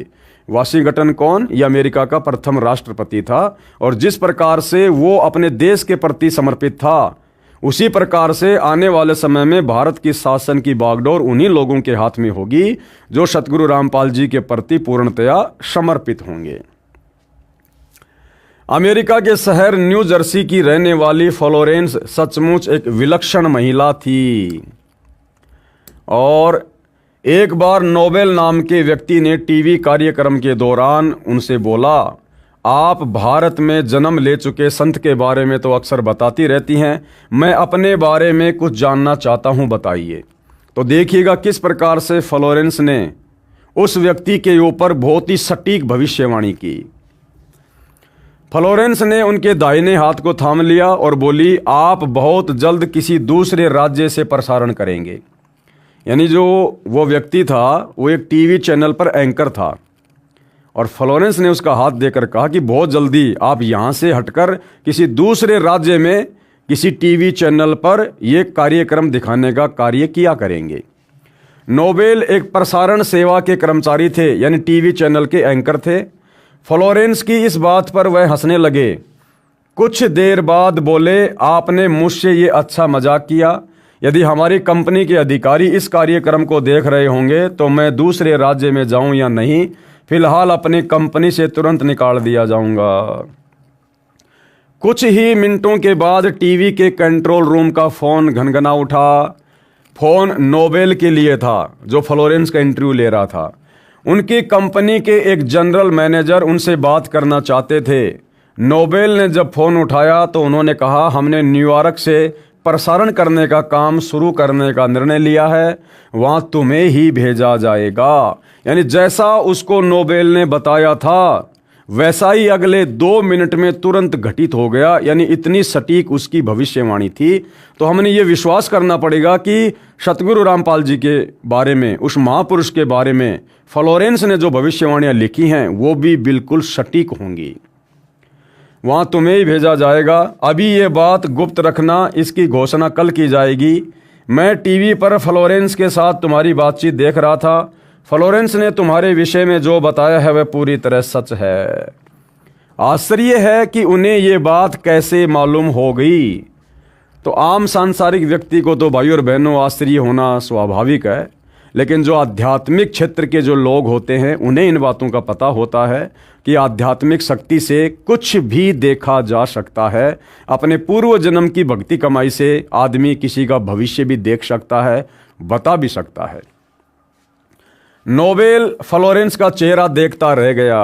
वाशिंगटन कौन? ये अमेरिका का प्रथम राष्ट्रपति था, और जिस प्रकार से वो अपने देश के प्रति समर्पित था, उसी प्रकार से आने वाले समय में भारत की शासन की बागडोर उन्हीं लोगों के हाथ में होगी जो सतगुरु रामपाल जी के प्रति पूर्णतया समर्पित होंगे। अमेरिका के शहर न्यू जर्सी की रहने वाली फ्लोरेंस सचमुच एक विलक्षण महिला थी, और एक बार नोबेल नाम के व्यक्ति ने टीवी कार्यक्रम के दौरान उनसे बोला, आप भारत में जन्म ले चुके संत के बारे में तो अक्सर बताती रहती हैं, मैं अपने बारे में कुछ जानना चाहता हूं, बताइए। तो देखिएगा किस प्रकार से फ्लोरेंस ने उस व्यक्ति के ऊपर बहुत ही सटीक भविष्यवाणी की। फ्लोरेंस ने उनके दाहिने हाथ को थाम लिया और बोली, आप बहुत जल्द किसी दूसरे राज्य से प्रसारण करेंगे। यानी जो वो व्यक्ति था वो एक टीवी चैनल पर एंकर था, और फ्लोरेंस ने उसका हाथ देकर कहा कि बहुत जल्दी आप यहाँ से हटकर किसी दूसरे राज्य में किसी टीवी चैनल पर ये कार्यक्रम दिखाने का कार्य किया करेंगे। नोबेल एक प्रसारण सेवा के कर्मचारी थे, यानी टीवी चैनल के एंकर थे। फ्लोरेंस की इस बात पर वह हंसने लगे। कुछ देर बाद बोले, आपने मुझसे ये अच्छा मजाक किया। यदि हमारी कंपनी के अधिकारी इस कार्यक्रम को देख रहे होंगे तो मैं दूसरे राज्य में जाऊं या नहीं, फिलहाल अपनी कंपनी से तुरंत निकाल दिया जाऊंगा। कुछ ही मिनटों के बाद टीवी के कंट्रोल रूम का फोन घनघना उठा। फोन नोबेल के लिए था जो फ्लोरेंस का इंटरव्यू ले रहा था। उनकी कंपनी के एक जनरल मैनेजर उनसे बात करना चाहते थे। नोबेल ने जब फ़ोन उठाया तो उन्होंने कहा, हमने न्यूयॉर्क से प्रसारण करने का काम शुरू करने का निर्णय लिया है, वहाँ तुम्हें ही भेजा जाएगा। यानी जैसा उसको नोबेल ने बताया था वैसा ही अगले 2 मिनट में तुरंत घटित हो गया। यानी इतनी सटीक उसकी भविष्यवाणी थी। तो हमने ये विश्वास करना पड़ेगा कि सतगुरु रामपाल जी के बारे में, उस महापुरुष के बारे में फ्लोरेंस ने जो भविष्यवाणियाँ लिखी हैं वो भी बिल्कुल सटीक होंगी। वहाँ तुम्हें ही भेजा जाएगा। अभी ये बात गुप्त रखना, इसकी घोषणा कल की जाएगी। मैं टीवी पर फ्लोरेंस के साथ तुम्हारी बातचीत देख रहा था। फ्लोरेंस ने तुम्हारे विषय में जो बताया है वह पूरी तरह सच है। आश्चर्य है कि उन्हें ये बात कैसे मालूम हो गई। तो आम सांसारिक व्यक्ति को तो भाई और बहनों आश्चर्य होना स्वाभाविक है, लेकिन जो आध्यात्मिक क्षेत्र के जो लोग होते हैं उन्हें इन बातों का पता होता है कि आध्यात्मिक शक्ति से कुछ भी देखा जा सकता है। अपने पूर्व जन्म की भक्ति कमाई से आदमी किसी का भविष्य भी देख सकता है, बता भी सकता है। नोबेल फ्लोरेंस का चेहरा देखता रह गया।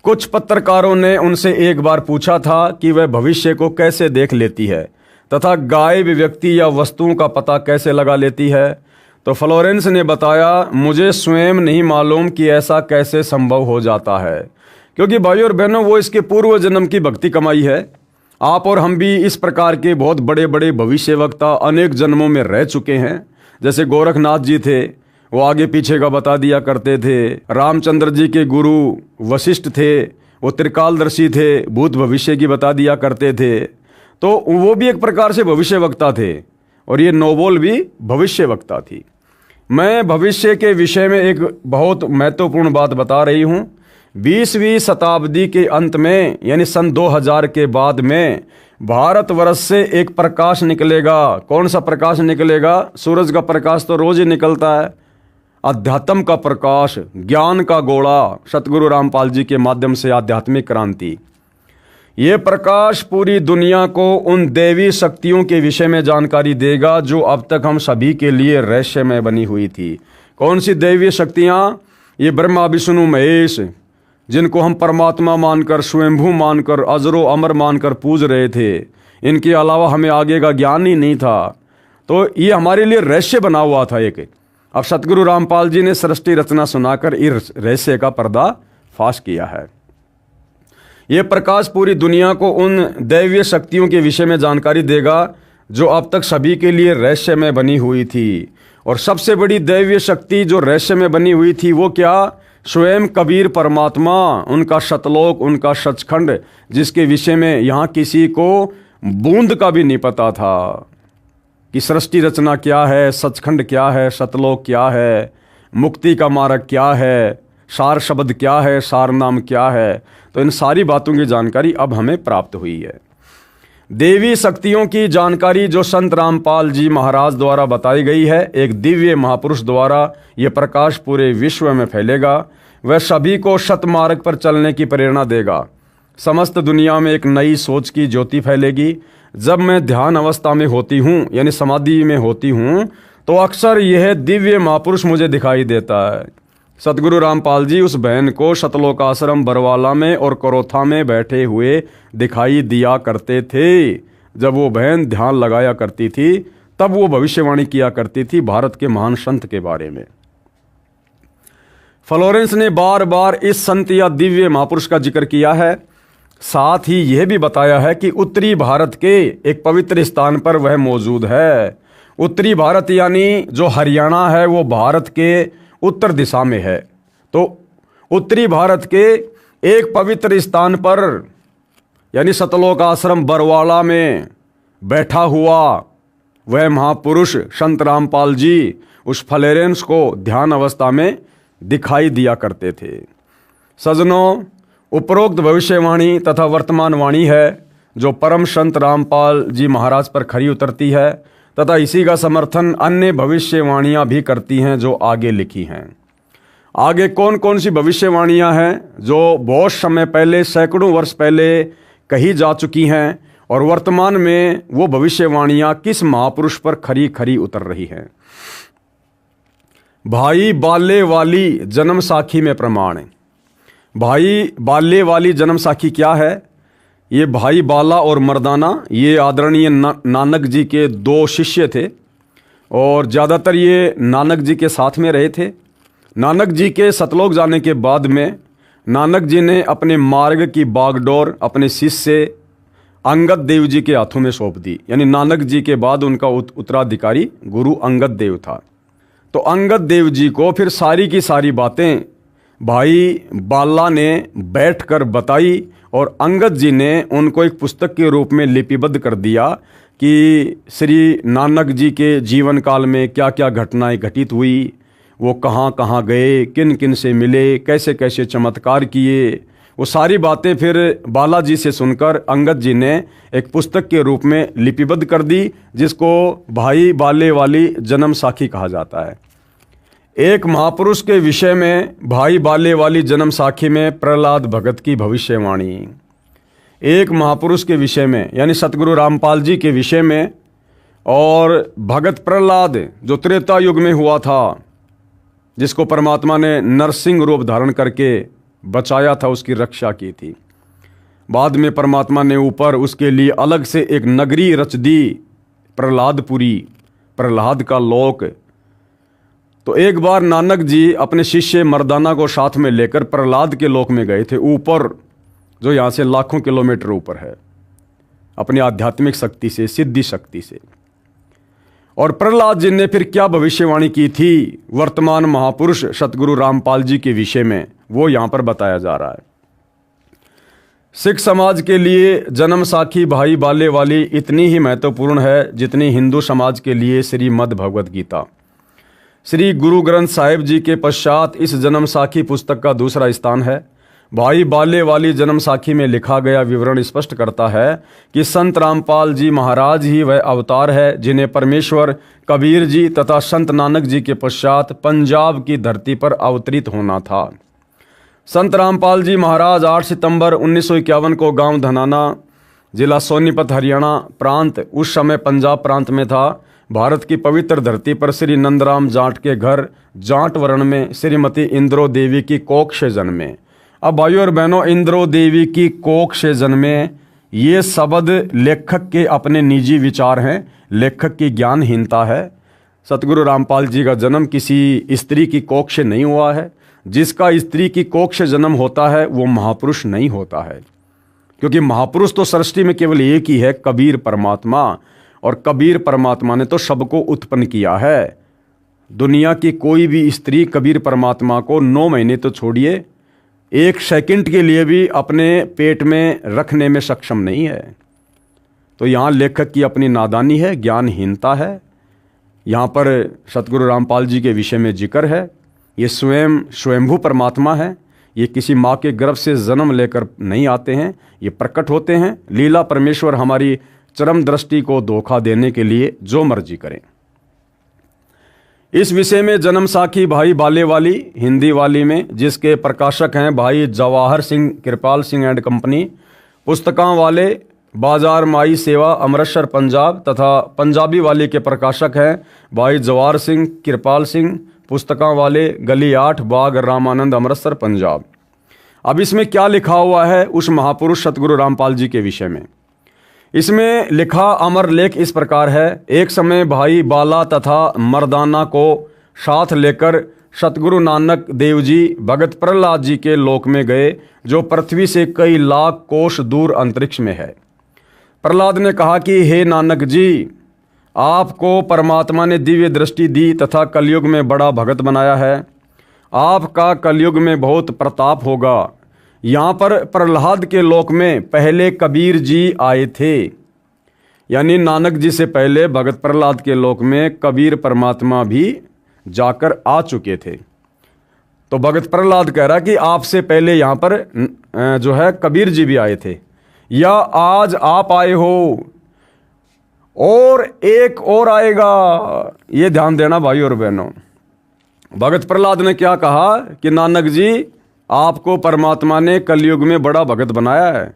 कुछ पत्रकारों ने उनसे एक बार पूछा था कि वह भविष्य को कैसे देख लेती है तथा गायब व्यक्ति या वस्तुओं का पता कैसे लगा लेती है। तो फ्लोरेंस ने बताया, मुझे स्वयं नहीं मालूम कि ऐसा कैसे संभव हो जाता है, क्योंकि भाई और बहनों वो इसके पूर्व जन्म की भक्ति कमाई है। आप और हम भी इस प्रकार के बहुत बड़े बड़े भविष्यवक्ता अनेक जन्मों में रह चुके हैं। जैसे गोरखनाथ जी थे, वो आगे पीछे का बता दिया करते थे। रामचंद्र जी के गुरु वशिष्ठ थे, वो त्रिकालदर्शी थे, भूत भविष्य की बता दिया करते थे। तो वो भी एक प्रकार से भविष्यवक्ता थे और ये नोबेल भी भविष्यवक्ता थी। मैं भविष्य के विषय में एक बहुत महत्वपूर्ण बात बता रही हूँ। 20वीं शताब्दी के अंत में यानी सन 2000 के बाद में भारतवर्ष से एक प्रकाश निकलेगा। कौन सा प्रकाश निकलेगा? सूरज का प्रकाश तो रोज ही निकलता है। अध्यात्म का प्रकाश, ज्ञान का गोला, सतगुरु रामपाल जी के माध्यम से आध्यात्मिक क्रांति। ये प्रकाश पूरी दुनिया को उन देवी शक्तियों के विषय में जानकारी देगा जो अब तक हम सभी के लिए रहस्यमय बनी हुई थी। कौन सी देवी शक्तियाँ? ये ब्रह्मा विष्णु महेश, जिनको हम परमात्मा मानकर, स्वयंभू मानकर, अजरो अमर मानकर पूज रहे थे। इनके अलावा हमें आगे का ज्ञान ही नहीं था। तो ये हमारे लिए रहस्य बना हुआ था एक। अब सतगुरु रामपाल जी ने सृष्टि रचना सुनाकर इस रहस्य का पर्दा फाश किया है। ये प्रकाश पूरी दुनिया को उन दैवीय शक्तियों के विषय में जानकारी देगा जो अब तक सभी के लिए रहस्यमय बनी हुई थी। और सबसे बड़ी दैवीय शक्ति जो रहस्यमय बनी हुई थी वो क्या? स्वयं कबीर परमात्मा, उनका सतलोक, उनका सचखंड, जिसके विषय में यहाँ किसी को बूंद का भी नहीं पता था कि सृष्टि रचना क्या है, सचखंड क्या है, सतलोक क्या है, मुक्ति का मार्ग क्या है, सार शब्द क्या है, सार नाम क्या है। तो इन सारी बातों की जानकारी अब हमें प्राप्त हुई है। देवी शक्तियों की जानकारी जो संत रामपाल जी महाराज द्वारा बताई गई है, एक दिव्य महापुरुष द्वारा ये प्रकाश पूरे विश्व में फैलेगा। वह सभी को सतमार्ग पर चलने की प्रेरणा देगा। समस्त दुनिया में एक नई सोच की ज्योति फैलेगी। जब मैं ध्यान अवस्था में होती हूँ यानी समाधि में होती हूँ तो अक्सर यह दिव्य महापुरुष मुझे दिखाई देता है। सतगुरु रामपाल जी उस बहन को सतलोक आश्रम बरवाला में और करोथा में बैठे हुए दिखाई दिया करते थे। जब वो बहन ध्यान लगाया करती थी तब वो भविष्यवाणी किया करती थी भारत के महान संत के बारे में। फ्लोरेंस ने बार बार इस संत या दिव्य महापुरुष का जिक्र किया है। साथ ही यह भी बताया है कि उत्तरी भारत के एक पवित्र स्थान पर वह मौजूद है। उत्तरी भारत यानी जो हरियाणा है वो भारत के उत्तर दिशा में है। तो उत्तरी भारत के एक पवित्र स्थान पर यानी सतलोक आश्रम बरवाला में बैठा हुआ वह महापुरुष संत रामपाल जी उस फ्लोरेंस को ध्यान अवस्था में दिखाई दिया करते थे। सज्जनों, उपरोक्त भविष्यवाणी तथा वर्तमान वाणी है जो परम संत रामपाल जी महाराज पर खरी उतरती है तथा इसी का समर्थन अन्य भविष्यवाणियाँ भी करती हैं जो आगे लिखी हैं। आगे कौन कौन सी भविष्यवाणियाँ हैं जो बहुत समय पहले, सैकड़ों वर्ष पहले कही जा चुकी हैं और वर्तमान में वो भविष्यवाणियाँ किस महापुरुष पर खरी खरी उतर रही हैं। भाई बाले वाली जन्म साखी में प्रमाण। भाई बाले वाली जन्म साखी क्या है? ये भाई बाला और मर्दाना ये आदरणीय नानक जी के दो शिष्य थे और ज़्यादातर ये नानक जी के साथ में रहे थे। नानक जी के सतलोक जाने के बाद में नानक जी ने अपने मार्ग की बागडोर अपने शिष्य अंगद देव जी के हाथों में सौंप दी। यानी नानक जी के बाद उनका उत्तराधिकारी गुरु अंगद देव था। तो अंगद देव जी को फिर सारी की सारी बातें भाई बाला ने बैठकर बताई और अंगद जी ने उनको एक पुस्तक के रूप में लिपिबद्ध कर दिया कि श्री नानक जी के जीवन काल में क्या क्या घटनाएं घटित हुई, वो कहाँ कहाँ गए, किन किन से मिले, कैसे कैसे चमत्कार किए, वो सारी बातें फिर बालाजी से सुनकर अंगद जी ने एक पुस्तक के रूप में लिपिबद्ध कर दी, जिसको भाई बाले वाली जन्म साखी कहा जाता है। एक महापुरुष के विषय में भाई बाले वाली जन्म साखी में प्रहलाद भगत की भविष्यवाणी। एक महापुरुष के विषय में यानी सतगुरु रामपाल जी के विषय में और भगत प्रहलाद जो त्रेता युग में हुआ था, जिसको परमात्मा ने नरसिंह रूप धारण करके बचाया था, उसकी रक्षा की थी। बाद में परमात्मा ने ऊपर उसके लिए अलग से एक नगरी रच दी, प्रहलादपुरी, प्रहलाद का लोक। तो एक बार नानक जी अपने शिष्य मर्दाना को साथ में लेकर प्रहलाद के लोक में गए थे, ऊपर जो यहाँ से लाखों किलोमीटर ऊपर है, अपनी आध्यात्मिक शक्ति से, सिद्धि शक्ति से। और प्रहलाद जी ने फिर क्या भविष्यवाणी की थी वर्तमान महापुरुष सतगुरु रामपाल जी के विषय में, वो यहाँ पर बताया जा रहा है। सिख समाज के लिए जन्म साखी भाई बाले वाली इतनी ही महत्वपूर्ण है जितनी हिंदू समाज के लिए श्रीमद् भगवद गीता। श्री गुरु ग्रंथ साहिब जी के पश्चात इस जन्म साखी पुस्तक का दूसरा स्थान है। भाई बाले वाली जन्म साखी में लिखा गया विवरण स्पष्ट करता है कि संत रामपाल जी महाराज ही वह अवतार है जिन्हें परमेश्वर कबीर जी तथा संत नानक जी के पश्चात पंजाब की धरती पर अवतरित होना था। संत रामपाल जी महाराज 8 सितंबर 1951 को गांव धनाना, जिला सोनीपत, हरियाणा प्रांत, उस समय पंजाब प्रांत में था, भारत की पवित्र धरती पर श्री नंदराम जाट के घर जाट वर्ण में श्रीमती इंद्रो देवी की कोख से जन्मे। अब भाइयों और बहनों, इंद्रो देवी की कोख से जन्मे, ये शब्द लेखक के अपने निजी विचार हैं, लेखक की ज्ञानहीनता है। सतगुरु रामपाल जी का जन्म किसी स्त्री की कोख से नहीं हुआ है। जिसका स्त्री की कोख से जन्म होता है वो महापुरुष नहीं होता है, क्योंकि महापुरुष तो सृष्टि में केवल एक ही है, कबीर परमात्मा। और कबीर परमात्मा ने तो सबको उत्पन्न किया है। दुनिया की कोई भी स्त्री कबीर परमात्मा को 9 महीने तो छोड़िए, 1 सेकंड के लिए भी अपने पेट में रखने में सक्षम नहीं है। तो यहाँ लेखक की अपनी नादानी है, ज्ञानहीनता है। यहाँ पर सतगुरु रामपाल जी के विषय में जिक्र है। ये स्वयं स्वयंभू परमात्मा है, ये किसी माँ के गर्भ से जन्म लेकर नहीं आते हैं, ये प्रकट होते हैं। लीला परमेश्वर हमारी चरम दृष्टि को धोखा देने के लिए जो मर्जी करें। इस विषय में जन्म साखी भाई बाले वाली हिंदी वाली में, जिसके प्रकाशक हैं भाई जवाहर सिंह कृपाल सिंह एंड कंपनी, पुस्तकां वाले बाजार माई सेवा अमृतसर पंजाब, तथा पंजाबी वाले के प्रकाशक हैं भाई जवाहर सिंह कृपाल सिंह, पुस्तकां वाले गली 8 बाग रामानंद अमृतसर पंजाब। अब इसमें क्या लिखा हुआ है उस महापुरुष सतगुरु रामपाल जी के विषय में? इसमें लिखा अमर लेख इस प्रकार है। एक समय भाई बाला तथा मर्दाना को साथ लेकर सतगुरु नानक देव जी भगत प्रहलाद जी के लोक में गए, जो पृथ्वी से कई लाख कोस दूर अंतरिक्ष में है। प्रहलाद ने कहा कि हे नानक जी, आपको परमात्मा ने दिव्य दृष्टि दी तथा कलयुग में बड़ा भगत बनाया है। आपका कलयुग में बहुत प्रताप होगा। यहाँ पर प्रहलाद के लोक में पहले कबीर जी आए थे, यानी नानक जी से पहले भगत प्रहलाद के लोक में कबीर परमात्मा भी जाकर आ चुके थे। तो भगत प्रहलाद कह रहा कि आपसे पहले यहाँ पर जो है कबीर जी भी आए थे, या आज आप आए हो और एक और आएगा। ये ध्यान देना भाई और बहनों। भगत प्रहलाद ने क्या कहा कि नानक जी, आपको परमात्मा ने कलयुग में बड़ा भगत बनाया है।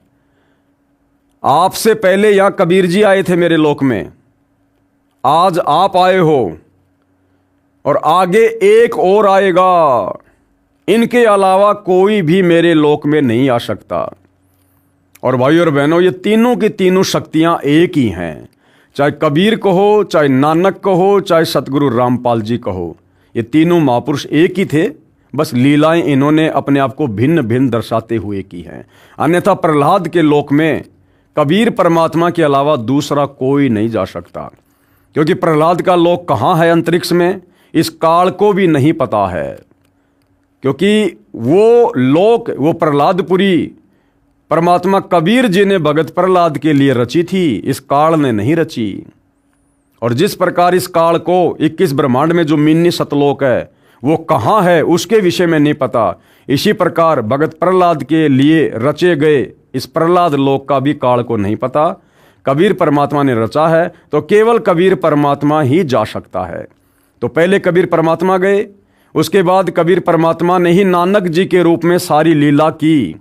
आपसे पहले यहाँ कबीर जी आए थे मेरे लोक में, आज आप आए हो और आगे एक और आएगा, इनके अलावा कोई भी मेरे लोक में नहीं आ सकता। और भाई और बहनों, ये तीनों की तीनों शक्तियां एक ही हैं। चाहे कबीर कहो, चाहे नानक कहो, चाहे सतगुरु रामपाल जी कहो, ये तीनों महापुरुष एक ही थे, बस लीलाएं इन्होंने अपने आप को भिन्न भिन्न दर्शाते हुए की हैं। अन्यथा प्रहलाद के लोक में कबीर परमात्मा के अलावा दूसरा कोई नहीं जा सकता, क्योंकि प्रहलाद का लोक कहाँ है अंतरिक्ष में, इस काल को भी नहीं पता है। क्योंकि वो लोक, वो प्रहलादपुरी परमात्मा कबीर जी ने भगत प्रहलाद के लिए रची थी, इस काल ने नहीं रची। और जिस प्रकार इस काल को 21 ब्रह्मांड में जो मिनी सतलोक है वो कहाँ है उसके विषय में नहीं पता, इसी प्रकार भगत प्रहलाद के लिए रचे गए इस प्रहलाद लोक का भी काल को नहीं पता। कबीर परमात्मा ने रचा है तो केवल कबीर परमात्मा ही जा सकता है। तो पहले कबीर परमात्मा गए, उसके बाद कबीर परमात्मा ने ही नानक जी के रूप में सारी लीला की।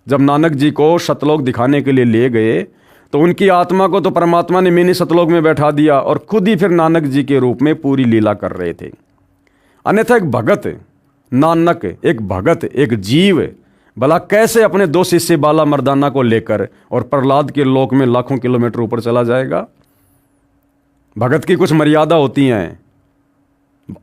जब नानक जी को सतलोक दिखाने के लिए ले गए तो उनकी आत्मा को तो परमात्मा ने मिनी सतलोक में बैठा दिया और खुद ही फिर नानक जी के रूप में पूरी लीला कर रहे थे। अन्यथा एक भगत नानक, एक भगत, एक जीव भला कैसे अपने 2 शिष्य बाला मर्दाना को लेकर और प्रहलाद के लोक में लाखों किलोमीटर ऊपर चला जाएगा। भगत की कुछ मर्यादा होती हैं।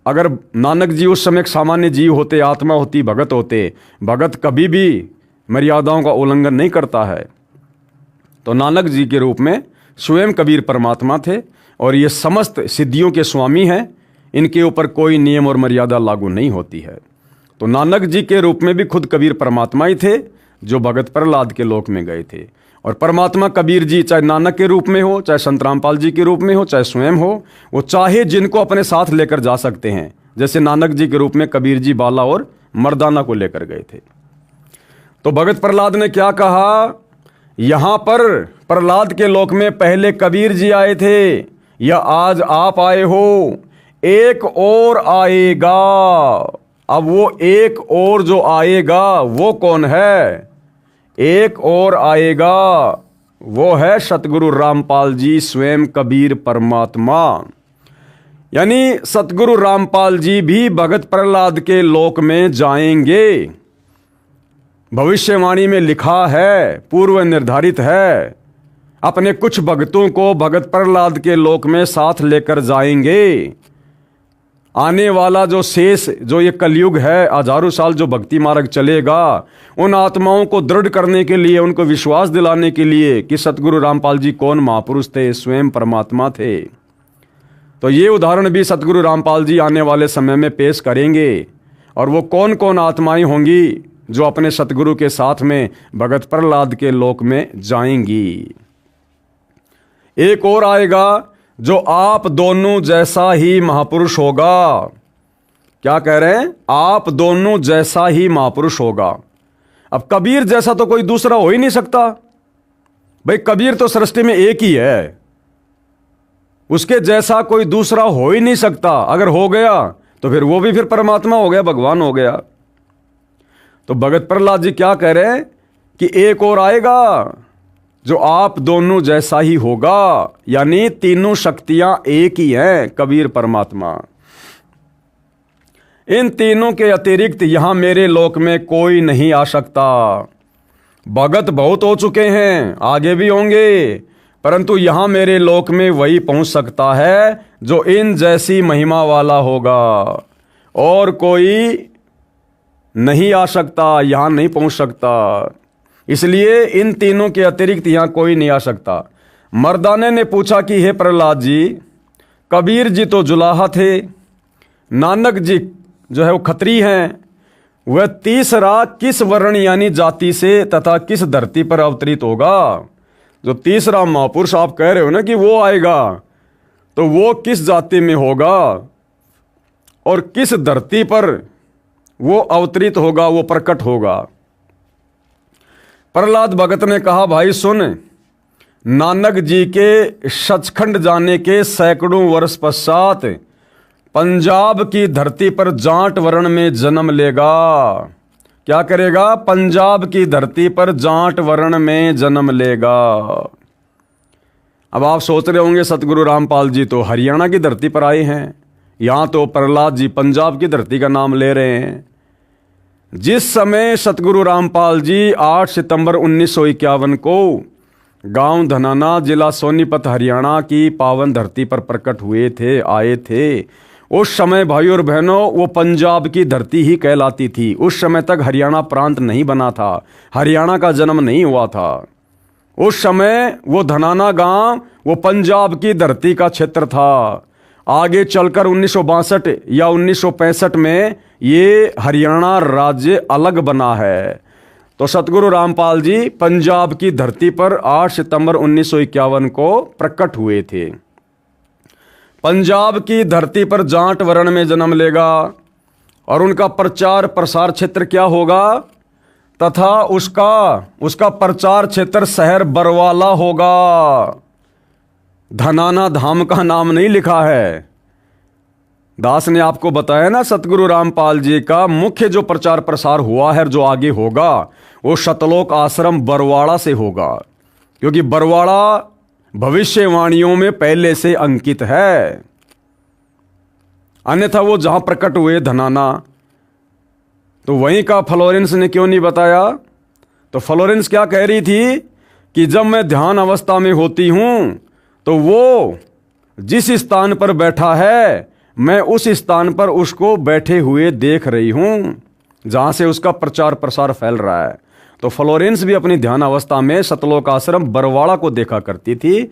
अगर नानक जी उस समय एक सामान्य जीव होते, आत्मा होती, भगत होते, भगत कभी भी मर्यादाओं का उल्लंघन नहीं करता है। तो नानक जी के रूप में स्वयं कबीर परमात्मा थे और ये समस्त सिद्धियों के स्वामी हैं, इनके ऊपर कोई नियम और मर्यादा लागू नहीं होती है। तो नानक जी के रूप में भी खुद कबीर परमात्मा ही थे जो भगत प्रहलाद के लोक में गए थे। और परमात्मा कबीर जी चाहे नानक के रूप में हो, चाहे संत रामपाल जी के रूप में हो, चाहे स्वयं हो, वो चाहे जिनको अपने साथ लेकर जा सकते हैं। जैसे नानक जी के रूप में कबीर जी बाला और मर्दाना को लेकर गए थे। तो भगत प्रहलाद ने क्या कहा, यहां पर प्रहलाद के लोक में पहले कबीर जी आए थे या आज आप आए हो, एक और आएगा। अब वो एक और जो आएगा वो कौन है? एक और आएगा वो है सतगुरु रामपाल जी स्वयं कबीर परमात्मा। यानी सतगुरु रामपाल जी भी भगत प्रहलाद के लोक में जाएंगे। भविष्यवाणी में लिखा है, पूर्व निर्धारित है, अपने कुछ भक्तों को भगत प्रहलाद के लोक में साथ लेकर जाएंगे। आने वाला जो शेष, जो ये कलयुग है, हजारों साल जो भक्ति मार्ग चलेगा, उन आत्माओं को दृढ़ करने के लिए, उनको विश्वास दिलाने के लिए कि सतगुरु रामपाल जी कौन महापुरुष थे, स्वयं परमात्मा थे। तो ये उदाहरण भी सतगुरु रामपाल जी आने वाले समय में पेश करेंगे। और वो कौन कौन आत्माएं होंगी जो अपने सतगुरु के साथ में भगत प्रहलाद के लोक में जाएंगी। एक और आएगा जो आप दोनों जैसा ही महापुरुष होगा। क्या कह रहे हैं? आप दोनों जैसा ही महापुरुष होगा। अब कबीर जैसा तो कोई दूसरा हो ही नहीं सकता भाई, कबीर तो सृष्टि में एक ही है, उसके जैसा कोई दूसरा हो ही नहीं सकता। अगर हो गया तो फिर वो भी फिर परमात्मा हो गया, भगवान हो गया। तो भगत प्रहलाद जी क्या कह रहे हैं कि एक और आएगा जो आप दोनों जैसा ही होगा, यानी तीनों शक्तियां एक ही हैं, कबीर परमात्मा। इन तीनों के अतिरिक्त यहां मेरे लोक में कोई नहीं आ सकता। भगत बहुत हो चुके हैं, आगे भी होंगे, परंतु यहां मेरे लोक में वही पहुंच सकता है जो इन जैसी महिमा वाला होगा। और कोई नहीं आ सकता, यहां नहीं पहुंच सकता। इसलिए इन तीनों के अतिरिक्त यहां कोई नहीं आ सकता। मर्दाने ने पूछा कि हे प्रहलाद जी, कबीर जी तो जुलाहा थे, नानक जी जो है वो खत्री हैं, वह तीसरा किस वर्ण यानी जाति से तथा किस धरती पर अवतरित होगा? जो तीसरा महापुरुष आप कह रहे हो ना कि वो आएगा, तो वो किस जाति में होगा और किस धरती पर वो अवतरित होगा, वो प्रकट होगा? प्रहलाद भगत ने कहा, भाई सुन, नानक जी के सचखंड जाने के सैकड़ों वर्ष पश्चात पंजाब की धरती पर जाट वर्ण में जन्म लेगा। क्या करेगा? पंजाब की धरती पर जाट वर्ण में जन्म लेगा। अब आप सोच रहे होंगे सतगुरु रामपाल जी तो हरियाणा की धरती पर आए हैं, यहाँ तो प्रहलाद जी पंजाब की धरती का नाम ले रहे हैं। जिस समय सतगुरु रामपाल जी 8 सितंबर 1951 को गांव धनाना, जिला सोनीपत, हरियाणा की पावन धरती पर प्रकट हुए थे, आए थे, उस समय भाई और बहनों वो पंजाब की धरती ही कहलाती थी। उस समय तक हरियाणा प्रांत नहीं बना था, हरियाणा का जन्म नहीं हुआ था। उस समय वो धनाना गांव वो पंजाब की धरती का क्षेत्र था। आगे चलकर 1962 या 1965 में ये हरियाणा राज्य अलग बना है। तो सतगुरु रामपाल जी पंजाब की धरती पर 8 सितंबर 1951 को प्रकट हुए थे। पंजाब की धरती पर जाट वर्ण में जन्म लेगा और उनका प्रचार प्रसार क्षेत्र क्या होगा, तथा उसका प्रचार क्षेत्र शहर बरवाला होगा। धनाना धाम का नाम नहीं लिखा है। दास ने आपको बताया ना, सतगुरु रामपाल जी का मुख्य जो प्रचार प्रसार हुआ है, जो आगे होगा, वो सतलोक आश्रम बरवाड़ा से होगा, क्योंकि बरवाड़ा भविष्यवाणियों में पहले से अंकित है। अन्यथा वो जहां प्रकट हुए धनाना, तो वहीं का फ्लोरेंस ने क्यों नहीं बताया? तो फ्लोरेंस क्या कह रही थी कि जब मैं ध्यान अवस्था में होती हूं तो वो जिस स्थान पर बैठा है, मैं उस स्थान पर उसको बैठे हुए देख रही हूं, जहां से उसका प्रचार प्रसार फैल रहा है। तो फ्लोरेंस भी अपनी ध्यान अवस्था में सतलोक आश्रम बरवाड़ा को देखा करती थी।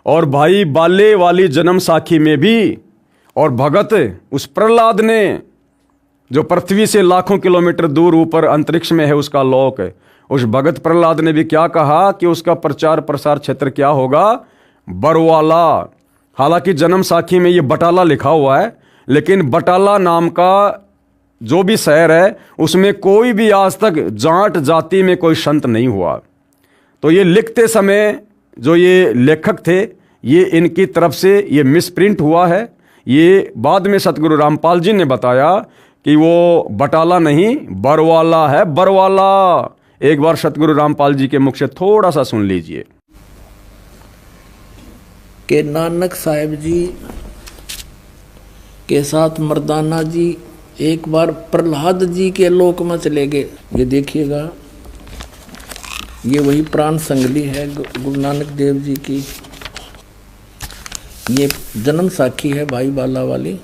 और भाई बाले वाली जन्म साखी में भी, और भगत उस प्रहलाद ने, जो पृथ्वी से लाखों किलोमीटर दूर ऊपर अंतरिक्ष में है उसका लोक, उस भगत प्रहलाद ने भी क्या कहा कि उसका प्रचार प्रसार क्षेत्र क्या होगा? बरवाला। हालांकि जन्म साखी में ये बटाला लिखा हुआ है, लेकिन बटाला नाम का जो भी शहर है उसमें कोई भी आज तक जाट जाति में कोई संत नहीं हुआ। तो ये लिखते समय जो ये लेखक थे, ये इनकी तरफ से ये मिसप्रिंट हुआ है। ये बाद में सतगुरु रामपाल जी ने बताया कि वो बटाला नहीं बरवाला है, बरवाला। एक बार सतगुरु रामपाल जी के मुख से थोड़ा सा सुन लीजिए कि नानक साहिब जी के साथ मर्दाना जी एक बार प्रहलाद जी के लोक में चले गए। ये देखिएगा, ये वही प्राण संगली है गुरु नानक देव जी की। ये जन्म साखी है भाई बाला वाली,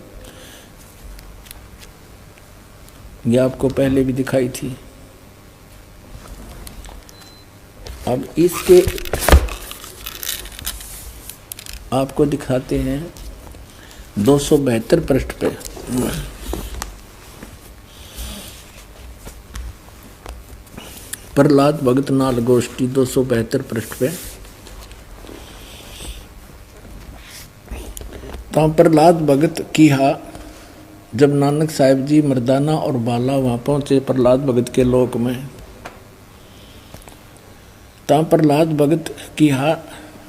ये आपको पहले भी दिखाई थी। अब इसके आपको दिखाते हैं 272 पृष्ठ पे। प्रहलाद भगत नाल गोष्ठी 272 पृष्ठ पे। तो प्रहलाद भगत की हा जब नानक साहिब जी मर्दाना और बाला वहां पहुंचे प्रहलाद भगत के लोक में, ता प्रहलाद भगत की हा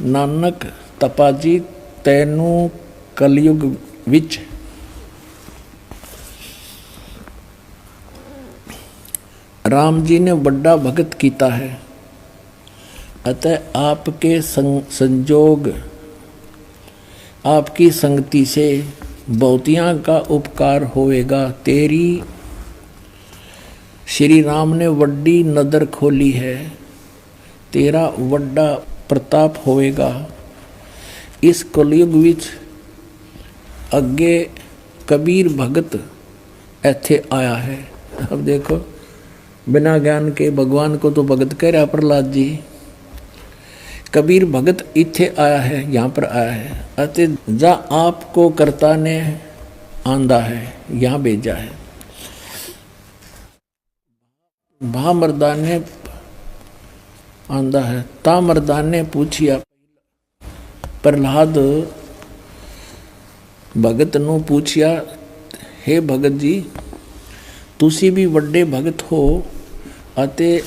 नानक तपाजी तैनू कलयुग विच राम जी ने बड़ा भगत कीता है, अतः आपके संजोग आपकी संगति से बहुतियां का उपकार होएगा। तेरी श्री राम ने वड्डी नदर खोली है, तेरा वड्डा प्रताप होएगा। इस कलयुग विच अगे कबीर भगत ऐथे आया है। अब देखो, बिना ज्ञान के भगवान को तो भगत कह रहा प्रहलाद जी। कबीर भगत इथे आया है, यहाँ पर आया है, अतः जा आपको कर्ता ने आंदा है, यहाँ भेजा है। भा मर्दान ने आंदा है, ता मर्दान ने पूछिया प्रहलाद भगत नू पूछिया, हे भगत जी तुसी भी वड्डे भगत हो, अते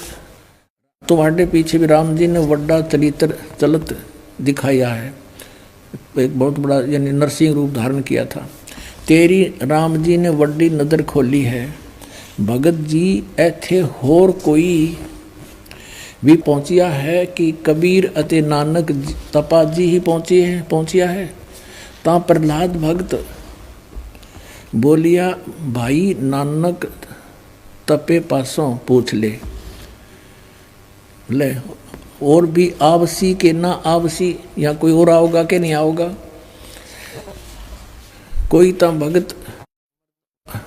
तुम्हारे पीछे भी राम जी ने वड्डा चरित्र चलत दिखाया है, एक बहुत बड़ा यानी नरसिंह रूप धारण किया था। तेरी राम जी ने वड्डी नदर खोली है। भगत जी ऐथे होर कोई भी पहुंचिया है कि कबीर अते नानक तपा जी ही पहुंचिया है। ता प्रहलाद भगत बोलिया भाई नानक तपे पासों पूछ ले और भी आवसी के ना आवसी, या कोई और आओगा कि नहीं आओगा। कोई तो भगत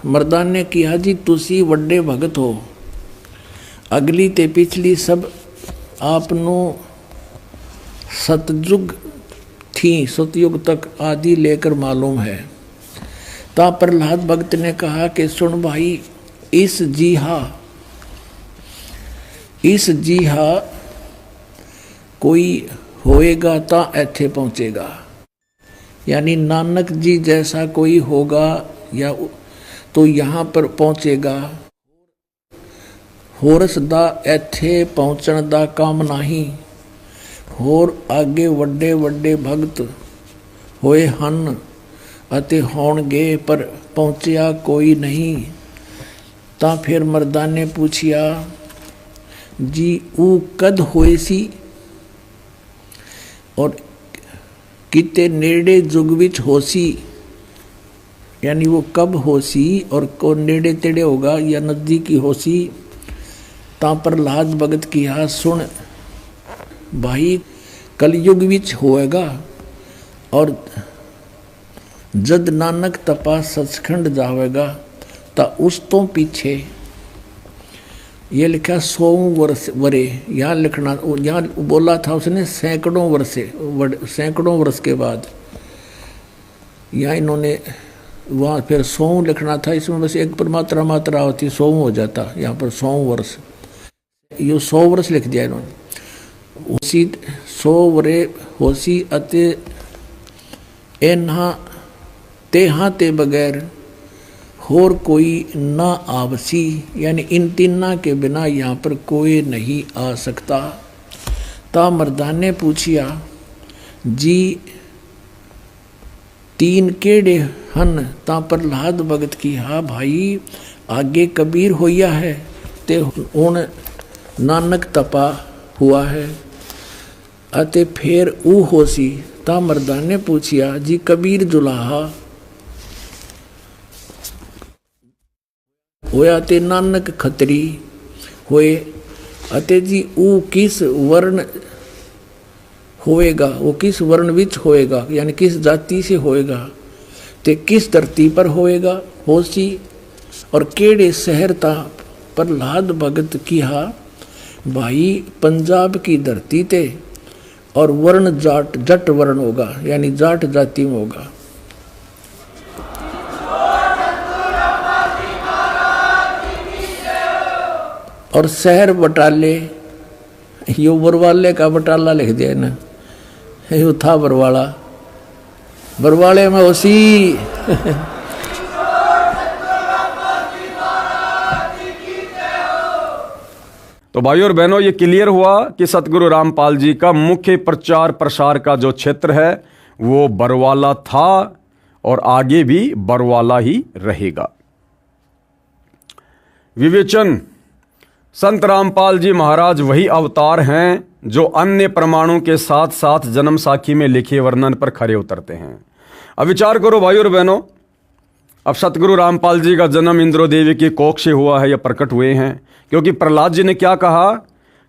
मर्दान ने किया जी तुसी वड्डे भगत हो, अगली ते पिछली सब आपनो सतयुग थी, सतयुग तक आदि लेकर मालूम है। ता प्रहलाद भगत ने कहा कि सुन भाई, इस जीहा कोई होएगा ता ऐथे पहुंचेगा, यानी नानक जी जैसा कोई होगा या तो यहाँ पर पहुंचेगा। होरस दा ऐथे पहुंचण दा काम नहीं, होर आगे वड्डे वड्डे भगत होए हन अते होणगे, पर पहुंचिया कोई नहीं। ता फिर मर्दा ने पूछिया जी ऊ कद होए सी, और किते नेड़े जुग विच होसी, यानी वो कब होसी और को नेड़े तेड़े होगा या नजदीकी होसी। ता प्रहलाद भगत किया सुन भाई, कलयुग विच होएगा, और जद नानक तपा सचखंड जावेगा ता उस तो पीछे ये लिखा 100 वर्ष वरे, यहाँ लिखना, यहाँ बोला था उसने सैकड़ों वर्ष के बाद, यहाँ इन्होंने वहाँ फिर 100 लिखना था, इसमें बस एक पर मात्रा होती 100 हो जाता, यहाँ पर 100 वर्ष, ये 100 वर्ष लिख दिया इन्होंने। उसी 100 वरे होसी अते एना तेहा ते बगैर होर कोई ना आवसी, यानी इन तीना के बिना यहाँ पर कोई नहीं आ सकता। ता मर्दान ने पूछिया जी तीन केड़े हन। ता प्रहलाद भगत की हा भाई, आगे कबीर होया है ते हुण नानक तपा हुआ है, अते फिर ऊ होसी। ता मर्दान ने पूछिया जी कबीर जुलाहा होया ते नानक खतरी होए, अते जी ऊ किस वर्ण होएगा, वो किस वर्ण विच होएगा, यानी किस जाति से होएगा, ते किस धरती पर होएगा होसी, और केड़े शहर ता। प्रहलाद भगत किहा भाई पंजाब की धरती ते, और वर्ण जट वर्ण होगा, यानी जाट जाति में होगा। और शहर बटाले, यो बरवाले का बटाला लिख दिया ना, यो था बरवाले में उसी तो भाइयों और बहनों, ये क्लियर हुआ कि सतगुरु रामपाल जी का मुख्य प्रचार प्रसार का जो क्षेत्र है वो बरवाला था और आगे भी बरवाला ही रहेगा। विवेचन, संत रामपाल जी महाराज वही अवतार हैं जो अन्य प्रमाणों के साथ साथ जन्म साखी में लिखे वर्णन पर खरे उतरते हैं। अब विचार करो भाइयों और बहनों, अब सतगुरु रामपाल जी का जन्म इंद्रो देवी की कोख से हुआ है या प्रकट हुए हैं, क्योंकि प्रहलाद जी ने क्या कहा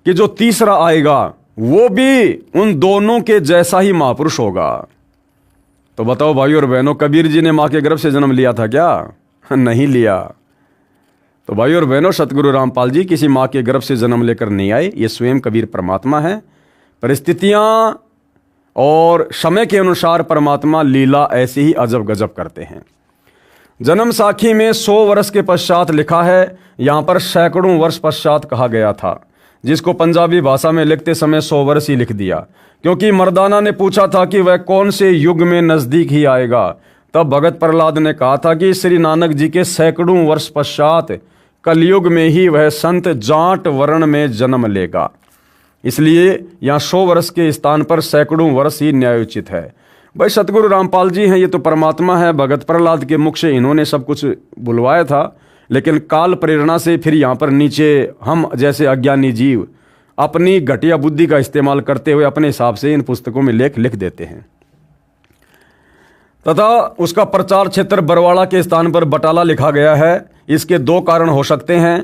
कि जो तीसरा आएगा वो भी उन दोनों के जैसा ही महापुरुष होगा। तो बताओ भाइयों और बहनों, कबीर जी ने मां के गर्भ से जन्म लिया था क्या? नहीं लिया। तो भाइयों और बहनों, सतगुरु रामपाल जी किसी मां के गर्भ से जन्म लेकर नहीं आए, ये स्वयं कबीर परमात्मा है। परिस्थितियां और समय के अनुसार परमात्मा लीला ऐसे ही अजब गजब करते हैं। जन्म साखी में 100 वर्ष के पश्चात लिखा है, यहाँ पर सैकड़ों वर्ष पश्चात कहा गया था, जिसको पंजाबी भाषा में लिखते समय 100 वर्ष ही लिख दिया, क्योंकि मर्दाना ने पूछा था कि वह कौन से युग में नजदीक ही आएगा। तब भगत प्रहलाद ने कहा था कि श्री नानक जी के सैकड़ों वर्ष पश्चात कलयुग में ही वह संत जाट वर्ण में जन्म लेगा। इसलिए यहाँ 100 वर्ष के स्थान पर सैकड़ों वर्ष ही न्यायोचित है। भाई सतगुरु रामपाल जी हैं, ये तो परमात्मा है। भगत प्रहलाद के मुख से इन्होंने सब कुछ बुलवाया था, लेकिन काल प्रेरणा से फिर यहाँ पर नीचे हम जैसे अज्ञानी जीव अपनी घटिया बुद्धि का इस्तेमाल करते हुए अपने हिसाब से इन पुस्तकों में लेख लिख देते हैं। तथा उसका प्रचार क्षेत्र बरवाड़ा के स्थान पर बटाला लिखा गया है। इसके दो कारण हो सकते हैं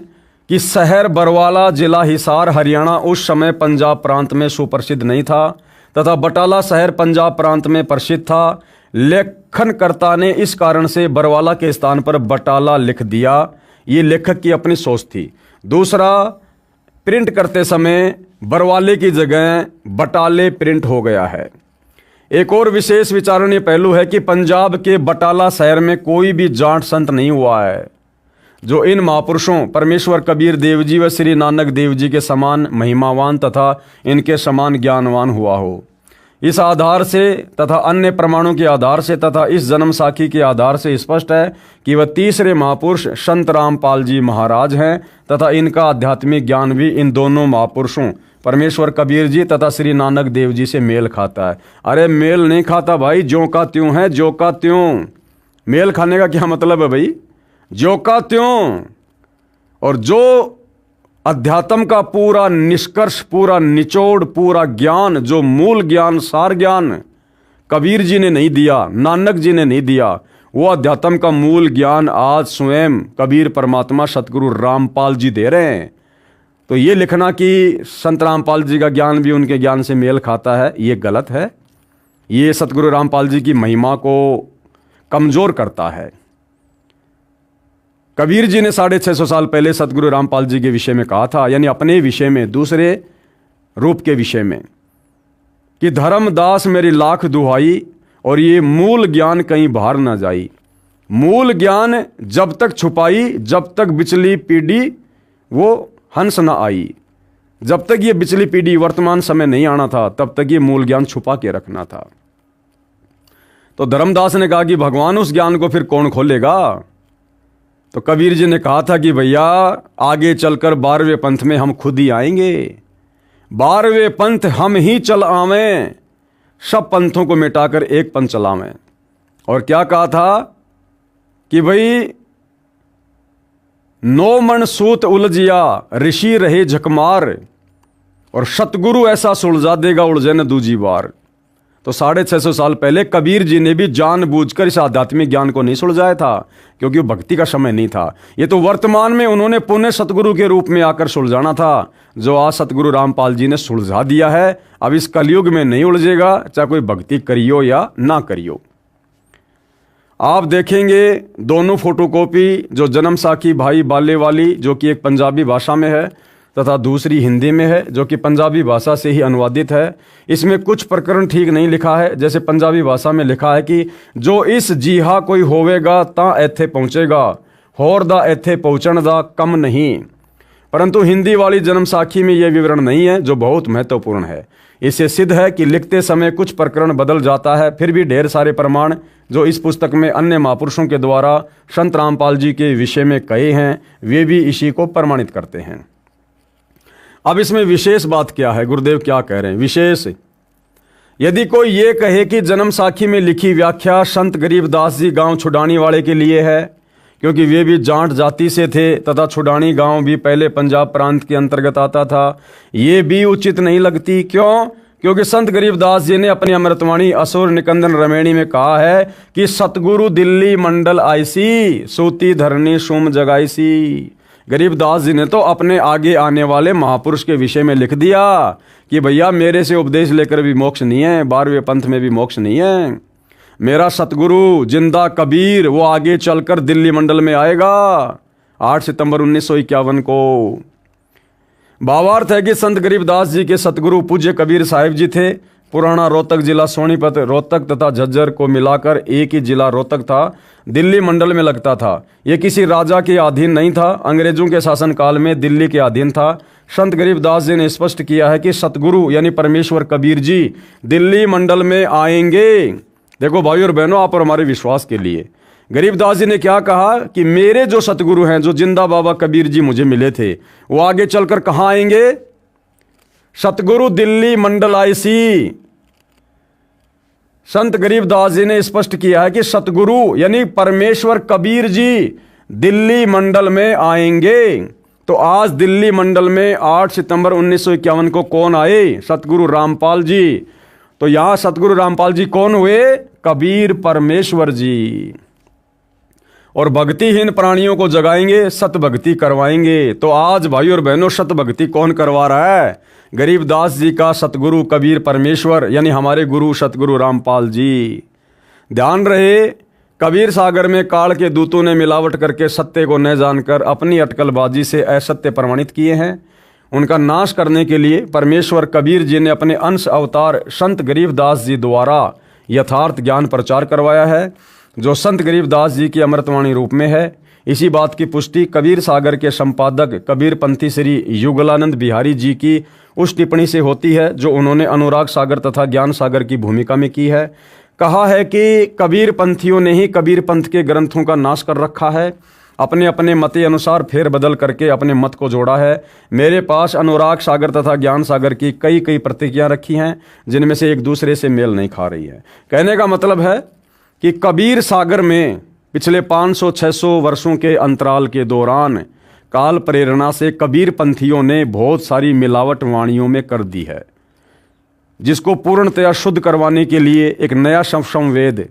कि शहर बरवाला जिला हिसार हरियाणा उस समय पंजाब प्रांत में सुप्रसिद्ध नहीं था तथा बटाला शहर पंजाब प्रांत में प्रसिद्ध था। लेखनकर्ता ने इस कारण से बरवाला के स्थान पर बटाला लिख दिया। ये लेखक की अपनी सोच थी। दूसरा, प्रिंट करते समय बरवाले की जगह बटाले प्रिंट हो गया है। एक और विशेष विचारणीय पहलू है कि पंजाब के बटाला शहर में कोई भी जाट संत नहीं हुआ है जो इन महापुरुषों परमेश्वर कबीर देव जी व श्री नानक देव जी के समान महिमावान तथा इनके समान ज्ञानवान हुआ हो। इस आधार से तथा अन्य प्रमाणों के आधार से तथा इस जन्म साखी के आधार से स्पष्ट है कि वह तीसरे महापुरुष संत रामपाल जी महाराज हैं तथा इनका आध्यात्मिक ज्ञान भी इन दोनों महापुरुषों परमेश्वर कबीर जी तथा श्री नानक देव जी से मेल खाता है। अरे मेल नहीं खाता भाई, ज्यों का त्यों है, ज्यों का त्यों। मेल खाने का क्या मतलब है भाई? ज्यों का त्यों। और जो अध्यात्म का पूरा निष्कर्ष, पूरा निचोड़, पूरा ज्ञान, जो मूल ज्ञान, सार ज्ञान कबीर जी ने नहीं दिया, नानक जी ने नहीं दिया, वो अध्यात्म का मूल ज्ञान आज स्वयं कबीर परमात्मा सतगुरु रामपाल जी दे रहे हैं। तो ये लिखना कि संत रामपाल जी का ज्ञान भी उनके ज्ञान से मेल खाता है, ये गलत है। ये सतगुरु रामपाल जी की महिमा को कमजोर करता है। कबीर जी ने 650 साल पहले सतगुरु रामपाल जी के विषय में कहा था, यानी अपने विषय में, दूसरे रूप के विषय में, कि धर्मदास मेरी लाख दुहाई और ये मूल ज्ञान कहीं बाहर ना जाई। मूल ज्ञान जब तक छुपाई, जब तक बिचली पीढ़ी वो हंस ना आई। जब तक ये बिचली पीढ़ी वर्तमान समय नहीं आना था, तब तक ये मूल ज्ञान छुपा के रखना था। तो धर्मदास ने कहा कि भगवान उस ज्ञान को फिर कौन खोलेगा? तो कबीर जी ने कहा था कि भैया आगे चलकर 12वें पंथ में हम खुद ही आएंगे। 12वें पंथ हम ही चल आवें, सब पंथों को मिटाकर एक पंथ चलावें। और क्या कहा था कि भाई 9 मन सूत उलझिया ऋषि रहे झकमार और सतगुरु ऐसा सुलझा देगा उलझे न दूजी बार। तो 650 साल पहले कबीर जी ने भी जानबूझकर इस आध्यात्मिक ज्ञान को नहीं सुलझाया था, क्योंकि वो भक्ति का समय नहीं था। ये तो वर्तमान में उन्होंने पुण्य सतगुरु के रूप में आकर सुलझाना था, जो आज सतगुरु रामपाल जी ने सुलझा दिया है। अब इस कलयुग में नहीं उलझेगा, चाहे कोई भक्ति करियो या ना करियो। आप देखेंगे दोनों फोटोकॉपी, जो जन्म साखी भाई बाले वाली, जो कि एक पंजाबी भाषा में है, तथा दूसरी हिंदी में है, जो कि पंजाबी भाषा से ही अनुवादित है। इसमें कुछ प्रकरण ठीक नहीं लिखा है। जैसे पंजाबी भाषा में लिखा है कि जो इस जीहा कोई होवेगा ता एथे पहुँचेगा, होर दा एथे पहुँचण दा कम नहीं। परंतु हिंदी वाली जन्म साखी में यह विवरण नहीं है, जो बहुत महत्वपूर्ण है। इससे सिद्ध है कि लिखते समय कुछ प्रकरण बदल जाता है, फिर भी ढेर सारे प्रमाण जो इस पुस्तक में अन्य महापुरुषों के द्वारा संत रामपाल जी के विषय में कहे हैं, वे भी इसी को प्रमाणित करते हैं। अब इसमें विशेष बात क्या है? गुरुदेव क्या कह रहे हैं? विशेष, यदि कोई ये कहे कि जन्म साखी में लिखी व्याख्या संत गरीबदास जी गांव छुडानी वाले के लिए है, क्योंकि वे भी जाट जाति से थे तथा छुडानी गांव भी पहले पंजाब प्रांत के अंतर्गत आता था, ये भी उचित नहीं लगती। क्यों? क्योंकि संत गरीबदास जी ने अपनी अमृतवाणी असुर निकंदन रमेणी में कहा है कि सतगुरु दिल्ली मंडल आईसी, सूती धरनी सुम जगाईसी। गरीबदास जी ने तो अपने आगे आने वाले महापुरुष के विषय में लिख दिया कि भैया मेरे से उपदेश लेकर भी मोक्ष नहीं है, 12वें पंथ में भी मोक्ष नहीं है। मेरा सतगुरु जिंदा कबीर वो आगे चलकर दिल्ली मंडल में आएगा 8 सितंबर 1951 को। भावार्थ है कि संत गरीबदास जी के सतगुरु पूज्य कबीर साहिब जी थे। पुराना रोहतक जिला सोनीपत, रोहतक तथा झज्जर को मिलाकर एक ही जिला रोहतक था, दिल्ली मंडल में लगता था। यह किसी राजा के अधीन नहीं था, अंग्रेजों के शासनकाल में दिल्ली के अधीन था। संत गरीबदास जी ने स्पष्ट किया है कि सतगुरु यानी परमेश्वर कबीर जी दिल्ली मंडल में आएंगे। देखो भाई और बहनों, आप और हमारे विश्वास के लिए गरीबदास जी ने क्या कहा कि मेरे जो सतगुरु हैं, जो जिंदा बाबा कबीर जी मुझे मिले थे, वो आगे चलकर कहाँ आएंगे? सतगुरु दिल्ली मंडल आईसी। संत गरीबदास जी ने स्पष्ट किया है कि सतगुरु यानी परमेश्वर कबीर जी दिल्ली मंडल में आएंगे। तो आज दिल्ली मंडल में 8 सितंबर 1951 को कौन आए? सतगुरु रामपाल जी। तो यहां सतगुरु रामपाल जी कौन हुए? कबीर परमेश्वर जी। और भक्तिहीन प्राणियों को जगाएंगे, सत भक्ति करवाएंगे। तो आज भाई और बहनों, सत भक्ति कौन करवा रहा है? गरीबदास जी का सतगुरु कबीर परमेश्वर, यानी हमारे गुरु सतगुरु रामपाल जी। ध्यान रहे, कबीर सागर में काल के दूतों ने मिलावट करके सत्य को न जानकर अपनी अटकलबाजी से असत्य प्रमाणित किए हैं। उनका नाश करने के लिए परमेश्वर कबीर जी ने अपने अंश अवतार संत गरीबदास जी द्वारा यथार्थ ज्ञान प्रचार करवाया है, जो संत गरीबदास जी की अमृतवाणी रूप में है। इसी बात की पुष्टि कबीर सागर के संपादक कबीर पंथी श्री युगलानंद बिहारी जी की उस टिप्पणी से होती है जो उन्होंने अनुराग सागर तथा ज्ञान सागर की भूमिका में की है। कहा है कि कबीर पंथियों ने ही कबीर पंथ के ग्रंथों का नाश कर रखा है, अपने अपने मते अनुसार फेर बदल करके अपने मत को जोड़ा है। मेरे पास अनुराग सागर तथा ज्ञान सागर की कई प्रतिक्रियां रखी हैं, जिनमें से एक दूसरे से मेल नहीं खा रही है। कहने का मतलब है कि कबीर सागर में पिछले 500-600 वर्षों के अंतराल के दौरान काल प्रेरणा से कबीर पंथियों ने बहुत सारी मिलावट वाणियों में कर दी है, जिसको पूर्णतया शुद्ध करवाने के लिए एक नया संवेद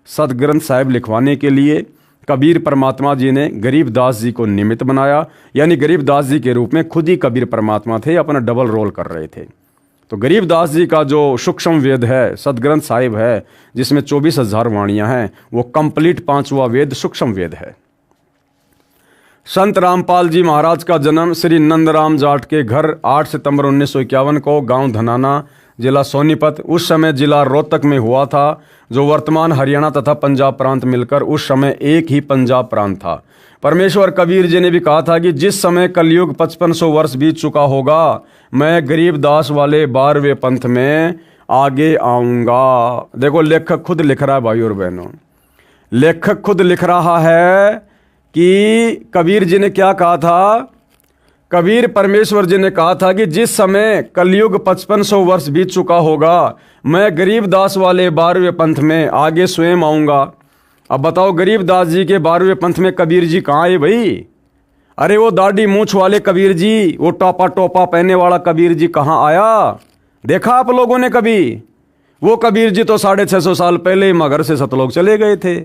सदग्रंथ साहिब लिखवाने के लिए कबीर परमात्मा जी ने गरीबदास जी को निमित्त बनाया। यानी गरीबदास जी के रूप में खुद ही कबीर परमात्मा थे, अपना डबल रोल कर रहे थे। तो गरीबदास जी का जो सूक्ष्म वेद है, सदग्रंथ साहिब है, जिसमें 24,000 वाणियां हैं, वो कंप्लीट 5वां वेद सूक्ष्म वेद है। संत रामपाल जी महाराज का जन्म श्री नंदराम जाट के घर 8 सितंबर 1951 को गांव धनाना, जिला सोनीपत, उस समय जिला रोहतक में हुआ था, जो वर्तमान हरियाणा तथा पंजाब प्रांत मिलकर उस समय एक ही पंजाब प्रांत था। परमेश्वर कबीर जी ने भी कहा था कि जिस समय कलयुग 5500 वर्ष बीत चुका होगा, मैं गरीबदास वाले 12वें पंथ में आगे आऊंगा। देखो, लेखक खुद लिख रहा है भाई और बहनों, लेखक खुद लिख रहा है कि कबीर जी ने क्या कहा था। कबीर परमेश्वर जी ने कहा था कि जिस समय कलयुग 5500 वर्ष बीत चुका होगा, मैं गरीबदास वाले 12वें पंथ में आगे स्वयं आऊंगा। अब बताओ, गरीबदास जी के 12वें पंथ में कबीर जी कहाँ आए भाई? अरे वो दाढ़ी मूछ वाले कबीर जी, वो टोपा पहनने वाला कबीर जी कहाँ आया? देखा आप लोगों ने कभी? वो कबीर जी तो 650 साल पहले ही मगर से सतलोक चले गए थे,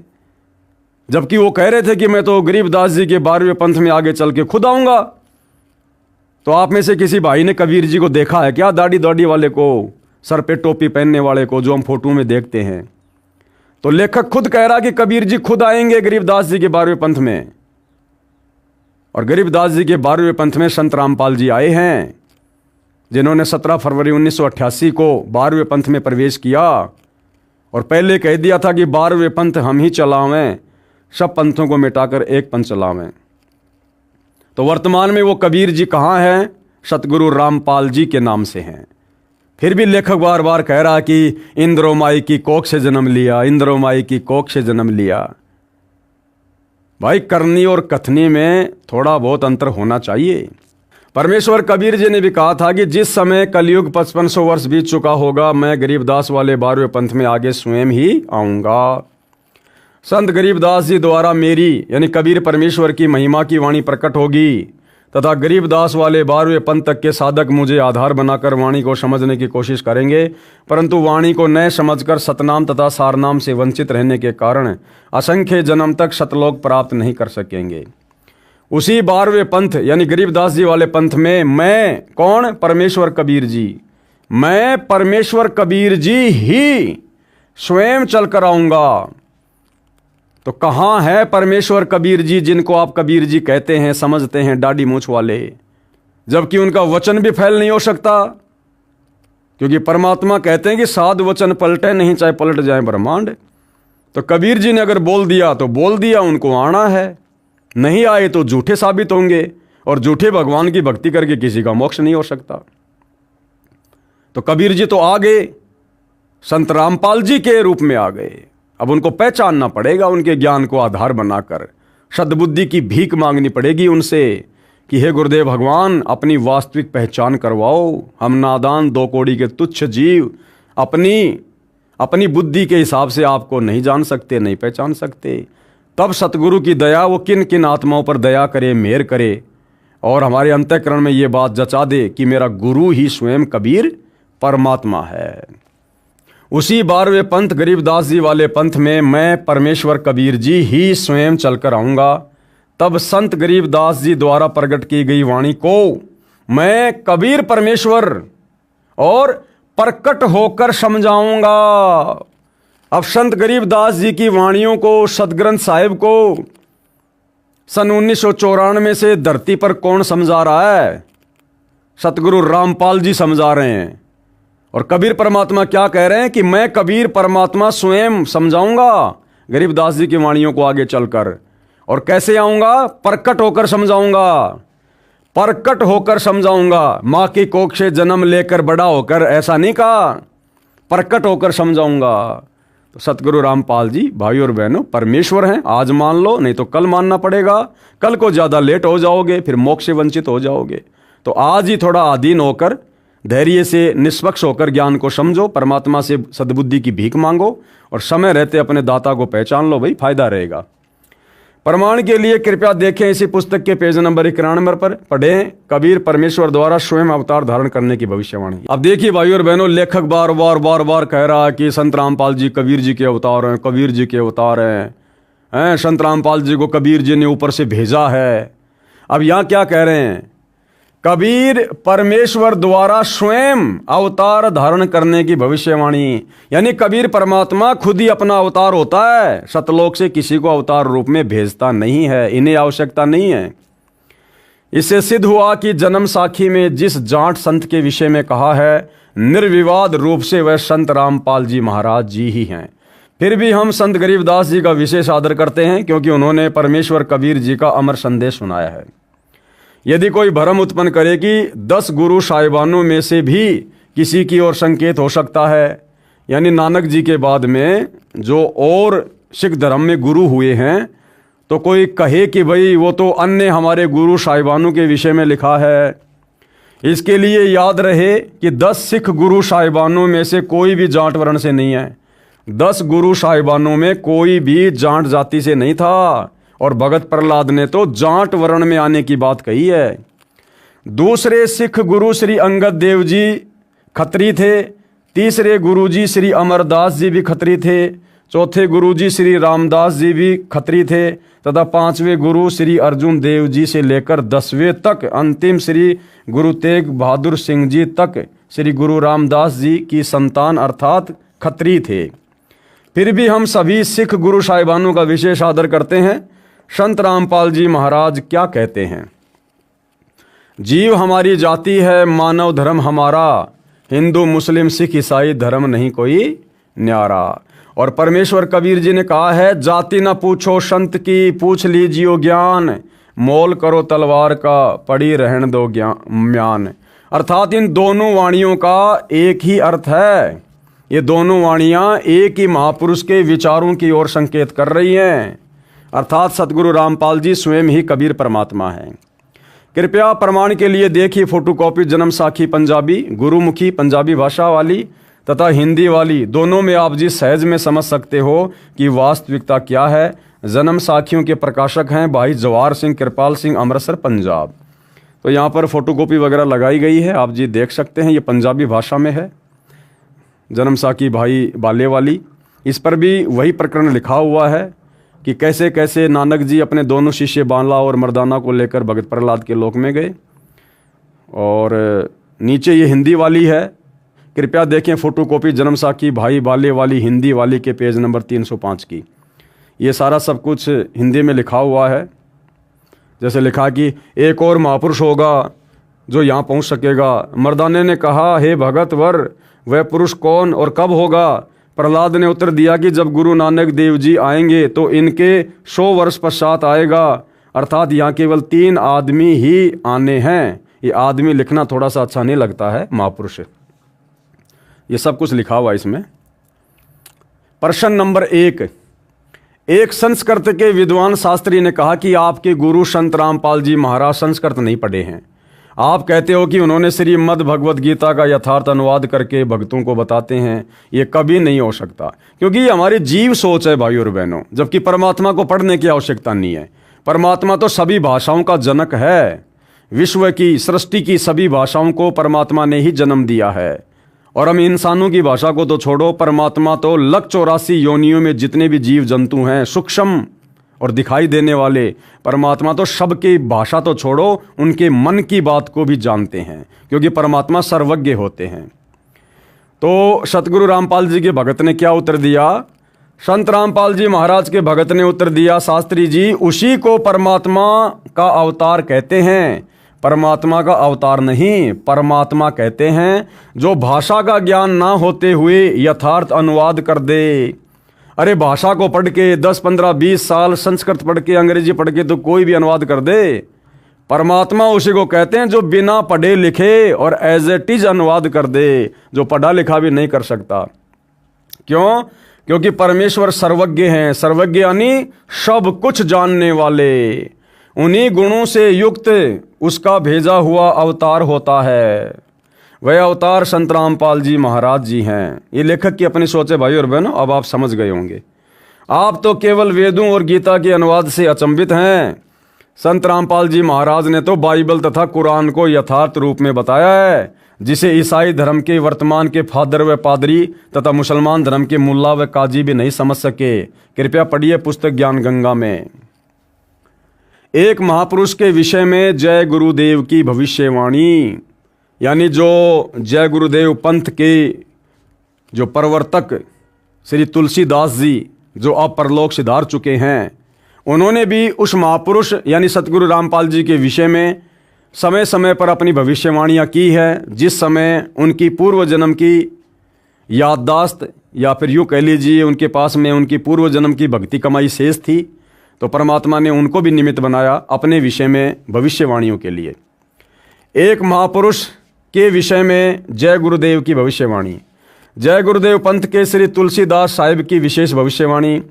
जबकि वो कह रहे थे कि मैं तो गरीबदास जी के 12वें पंथ में आगे चल के खुद आऊंगा। तो आप में से किसी भाई ने कबीर जी को देखा है क्या? दाढ़ी वाले को, सर पे टोपी पहनने वाले को, जो हम फोटो में देखते हैं। तो लेखक खुद कह रहा कि कबीर जी खुद आएंगे गरीबदास जी के 12वें पंथ में। और गरीबदास जी के 12वें पंथ में संत रामपाल जी आए हैं, जिन्होंने 17 फरवरी 1988 को 12वें पंथ में प्रवेश किया और पहले कह दिया था कि 12वें पंथ हम ही चलावें, सब पंथों को मिटाकर एक पंथ चलावें। तो वर्तमान में वो कबीर जी कहाँ हैं? सतगुरु रामपाल जी के नाम से हैं। फिर भी लेखक बार बार कह रहा कि इंद्रोमाई की कोख से जन्म लिया, इंद्रोमाई की कोख से जन्म लिया। भाई, करनी और कथनी में थोड़ा बहुत अंतर होना चाहिए। परमेश्वर कबीर जी ने भी कहा था कि जिस समय कलयुग 5500 वर्ष बीत चुका होगा, मैं गरीबदास वाले 12वें पंथ में आगे स्वयं ही आऊंगा। संत गरीबदास जी द्वारा मेरी यानी कबीर परमेश्वर की महिमा की वाणी प्रकट होगी तथा गरीबदास वाले 12वें पंथ तक के साधक मुझे आधार बनाकर वाणी को समझने की कोशिश करेंगे, परंतु वाणी को न समझकर सतनाम तथा सारनाम से वंचित रहने के कारण असंख्य जन्म तक सतलोक प्राप्त नहीं कर सकेंगे। उसी 12वें पंथ यानी गरीबदास जी वाले पंथ में मैं कौन? परमेश्वर कबीर जी, मैं परमेश्वर कबीर जी ही स्वयं चल कर आऊंगा। तो कहाँ है परमेश्वर कबीर जी, जिनको आप कबीर जी कहते हैं, समझते हैं, दाढ़ी मूछ वाले, जबकि उनका वचन भी फैल नहीं हो सकता, क्योंकि परमात्मा कहते हैं कि साध वचन पलटे नहीं, चाहे पलट जाए ब्रह्मांड। तो कबीर जी ने अगर बोल दिया तो बोल दिया, उनको आना है, नहीं आए तो झूठे साबित होंगे, और झूठे भगवान की भक्ति करके किसी का मोक्ष नहीं हो सकता। तो कबीर जी तो आ गए, संत रामपाल जी के रूप में आ गए। अब उनको पहचानना पड़ेगा, उनके ज्ञान को आधार बनाकर सद्बुद्धि की भीख मांगनी पड़ेगी उनसे कि हे गुरुदेव भगवान, अपनी वास्तविक पहचान करवाओ। हम नादान 2 कौड़ी के तुच्छ जीव अपनी बुद्धि के हिसाब से आपको नहीं जान सकते, नहीं पहचान सकते। तब सतगुरु की दया वो किन किन आत्माओं पर दया करे, मेहर करे और हमारे अंतःकरण में ये बात जचा दे कि मेरा गुरु ही स्वयं कबीर परमात्मा है। उसी 12वें पंथ गरीबदास जी वाले पंथ में मैं परमेश्वर कबीर जी ही स्वयं चलकर आऊँगा। तब संत गरीबदास जी द्वारा प्रकट की गई वाणी को मैं कबीर परमेश्वर और प्रकट होकर समझाऊंगा। अब संत गरीबदास जी की वाणियों को, सदग्रंथ साहिब को सन 1994 से धरती पर कौन समझा रहा है? सतगुरु रामपाल जी समझा रहे हैं। और कबीर परमात्मा क्या कह रहे हैं कि मैं कबीर परमात्मा स्वयं समझाऊंगा गरीबदास जी की वाणियों को आगे चलकर। और कैसे आऊंगा? प्रकट होकर समझाऊंगा, प्रकट होकर समझाऊंगा। मां की कोख से जन्म लेकर बड़ा होकर, ऐसा नहीं कहा, प्रकट होकर समझाऊंगा। तो सतगुरु रामपाल जी भाई और बहनों परमेश्वर हैं। आज मान लो, नहीं तो कल मानना पड़ेगा। कल को ज़्यादा लेट हो जाओगे, फिर मोक्ष से वंचित हो जाओगे। तो आज ही थोड़ा अधीन होकर, धैर्य से, निष्पक्ष होकर ज्ञान को समझो, परमात्मा से सद्बुद्धि की भीख मांगो और समय रहते अपने दाता को पहचान लो, भाई फायदा रहेगा। प्रमाण के लिए कृपया देखें इसी पुस्तक के पेज नंबर 91 पर, पढ़ें कबीर परमेश्वर द्वारा स्वयं अवतार धारण करने की भविष्यवाणी। अब देखिए भाई और बहनों, लेखक बार बार कह रहा है कि संत रामपाल जी कबीर जी के अवतार हैं, कबीर जी के अवतार हैं, संत रामपाल जी को कबीर जी ने ऊपर से भेजा है। अब यहाँ क्या कह रहे हैं? कबीर परमेश्वर द्वारा स्वयं अवतार धारण करने की भविष्यवाणी, यानी कबीर परमात्मा खुद ही अपना अवतार होता है, सतलोक से किसी को अवतार रूप में भेजता नहीं है, इन्हें आवश्यकता नहीं है। इससे सिद्ध हुआ कि जन्म साखी में जिस जाट संत के विषय में कहा है, निर्विवाद रूप से वह संत रामपाल जी महाराज जी ही हैं। फिर भी हम संत गरीबदास जी का विशेष आदर करते हैं, क्योंकि उन्होंने परमेश्वर कबीर जी का अमर संदेश सुनाया है। यदि कोई भ्रम उत्पन्न करे कि 10 गुरु साहिबानों में से भी किसी की ओर संकेत हो सकता है, यानी नानक जी के बाद में जो और सिख धर्म में गुरु हुए हैं, तो कोई कहे कि भाई वो तो अन्य हमारे गुरु साहिबानों के विषय में लिखा है। इसके लिए याद रहे कि 10 सिख गुरु साहिबानों में से कोई भी जाट वर्ण से नहीं है। 10 गुरु साहिबानों में कोई भी जाट जाति से नहीं था, और भगत प्रहलाद ने तो जाट वर्ण में आने की बात कही है। दूसरे सिख गुरु श्री अंगद देव जी खत्री थे। तीसरे गुरु जी श्री अमरदास जी भी खत्री थे। चौथे गुरु जी श्री रामदास जी भी खत्री थे, तथा 5वें गुरु श्री अर्जुन देव जी से लेकर 10वें तक अंतिम श्री गुरु तेग बहादुर सिंह जी तक श्री गुरु रामदास जी की संतान अर्थात खत्री थे। फिर भी हम सभी सिख गुरु साहिबानों का विशेष आदर करते हैं। संत रामपाल जी महाराज क्या कहते हैं? जीव हमारी जाति है, मानव धर्म हमारा, हिंदू मुस्लिम सिख ईसाई धर्म नहीं कोई न्यारा। और परमेश्वर कबीर जी ने कहा है, जाति न पूछो संत की, पूछ लीजियो ज्ञान, मोल करो तलवार का, पड़ी रहन दो म्यान। अर्थात इन दोनों वाणियों का एक ही अर्थ है। ये दोनों वाणियाँ एक ही महापुरुष के विचारों की ओर संकेत कर रही हैं, अर्थात सतगुरु रामपाल जी स्वयं ही कबीर परमात्मा हैं। कृपया प्रमाण के लिए देखिए फोटोकॉपी जन्म साखी पंजाबी, गुरुमुखी पंजाबी भाषा वाली तथा हिंदी वाली, दोनों में आप जी सहज में समझ सकते हो कि वास्तविकता क्या है। जन्म साखियों के प्रकाशक हैं भाई जवाहर सिंह कृपाल सिंह, अमृतसर पंजाब। तो यहाँ पर फोटोकॉपी वगैरह लगाई गई है, आप जी देख सकते हैं। ये पंजाबी भाषा में है, जन्म साखी भाई बाले वाली। इस पर भी वही प्रकरण लिखा हुआ है कि कैसे कैसे नानक जी अपने दोनों शिष्य बांला और मर्दाना को लेकर भगत प्रहलाद के लोक में गए। और नीचे ये हिंदी वाली है, कृपया देखें फोटोकॉपी जन्म साखी भाई बाले वाली हिंदी वाली के पेज नंबर 305 की। ये सारा सब कुछ हिंदी में लिखा हुआ है। जैसे लिखा कि एक और महापुरुष होगा जो यहाँ पहुँच सकेगा। मर्दाने ने कहा, हे भगत वर, वह पुरुष कौन और कब होगा? प्रहलाद ने उत्तर दिया कि जब गुरु नानक देव जी आएंगे तो इनके 100 वर्ष पश्चात आएगा। अर्थात यहाँ केवल 3 आदमी ही आने हैं। ये आदमी लिखना थोड़ा सा अच्छा नहीं लगता है, महापुरुष। ये सब कुछ लिखा हुआ इसमें। प्रश्न नंबर 1, एक संस्कृत के विद्वान शास्त्री ने कहा कि आपके गुरु संत रामपाल जी महाराज संस्कृत नहीं पढ़े हैं। आप कहते हो कि उन्होंने श्रीमद् भगवद गीता का यथार्थ अनुवाद करके भक्तों को बताते हैं। ये कभी नहीं हो सकता, क्योंकि ये हमारी जीव सोच है भाई और बहनों, जबकि परमात्मा को पढ़ने की आवश्यकता नहीं है। परमात्मा तो सभी भाषाओं का जनक है। विश्व की, सृष्टि की सभी भाषाओं को परमात्मा ने ही जन्म दिया है। और हम इंसानों की भाषा को तो छोड़ो, परमात्मा तो 184 योनियों में जितने भी जीव जंतु हैं सूक्ष्म और दिखाई देने वाले, परमात्मा तो सबकी भाषा तो छोड़ो, उनके मन की बात को भी जानते हैं, क्योंकि परमात्मा सर्वज्ञ होते हैं। तो सतगुरु रामपाल जी के भगत ने क्या उत्तर दिया? संत रामपाल जी महाराज के भगत ने उत्तर दिया, शास्त्री जी उसी को परमात्मा का अवतार कहते हैं। परमात्मा का अवतार नहीं, परमात्मा कहते हैं जो भाषा का ज्ञान ना होते हुए यथार्थ अनुवाद कर दे। अरे भाषा को पढ़ के 10, 15, 20 साल संस्कृत पढ़ के, अंग्रेजी पढ़ के तो कोई भी अनुवाद कर दे। परमात्मा उसी को कहते हैं जो बिना पढ़े लिखे और एज इट इज अनुवाद कर दे, जो पढ़ा लिखा भी नहीं कर सकता। क्यों? क्योंकि परमेश्वर सर्वज्ञ हैं। सर्वज्ञ यानी सब कुछ जानने वाले, उन्हीं गुणों से युक्त उसका भेजा हुआ अवतार होता है। वह अवतार संत रामपाल जी महाराज जी हैं। ये लेखक की अपनी सोच है भाई और बहनों, अब आप समझ गए होंगे। आप तो केवल वेदों और गीता के अनुवाद से अचंभित हैं। संत रामपाल जी महाराज ने तो बाइबल तथा कुरान को यथार्थ रूप में बताया है, जिसे ईसाई धर्म के वर्तमान के फादर व पादरी तथा मुसलमान धर्म के मुल्ला व काजी भी नहीं समझ सके। कृपया पढ़िए पुस्तक ज्ञान गंगा में। एक महापुरुष के विषय में जय गुरुदेव की भविष्यवाणी, यानी जो जय गुरुदेव पंथ के जो प्रवर्तक श्री तुलसीदास जी, जो अब परलोक सिधार चुके हैं, उन्होंने भी उस महापुरुष यानी सतगुरु रामपाल जी के विषय में समय समय पर अपनी भविष्यवाणियाँ की है। जिस समय उनकी पूर्व जन्म की याददाश्त, या फिर यूँ कह लीजिए उनके पास में उनकी पूर्व जन्म की भक्ति कमाई शेष थी, तो परमात्मा ने उनको भी निमित्त बनाया अपने विषय में भविष्यवाणियों के लिए। एक महापुरुष के विषय में जय गुरुदेव की भविष्यवाणी, जय गुरुदेव पंथ के श्री तुलसीदास साहिब की विशेष भविष्यवाणी,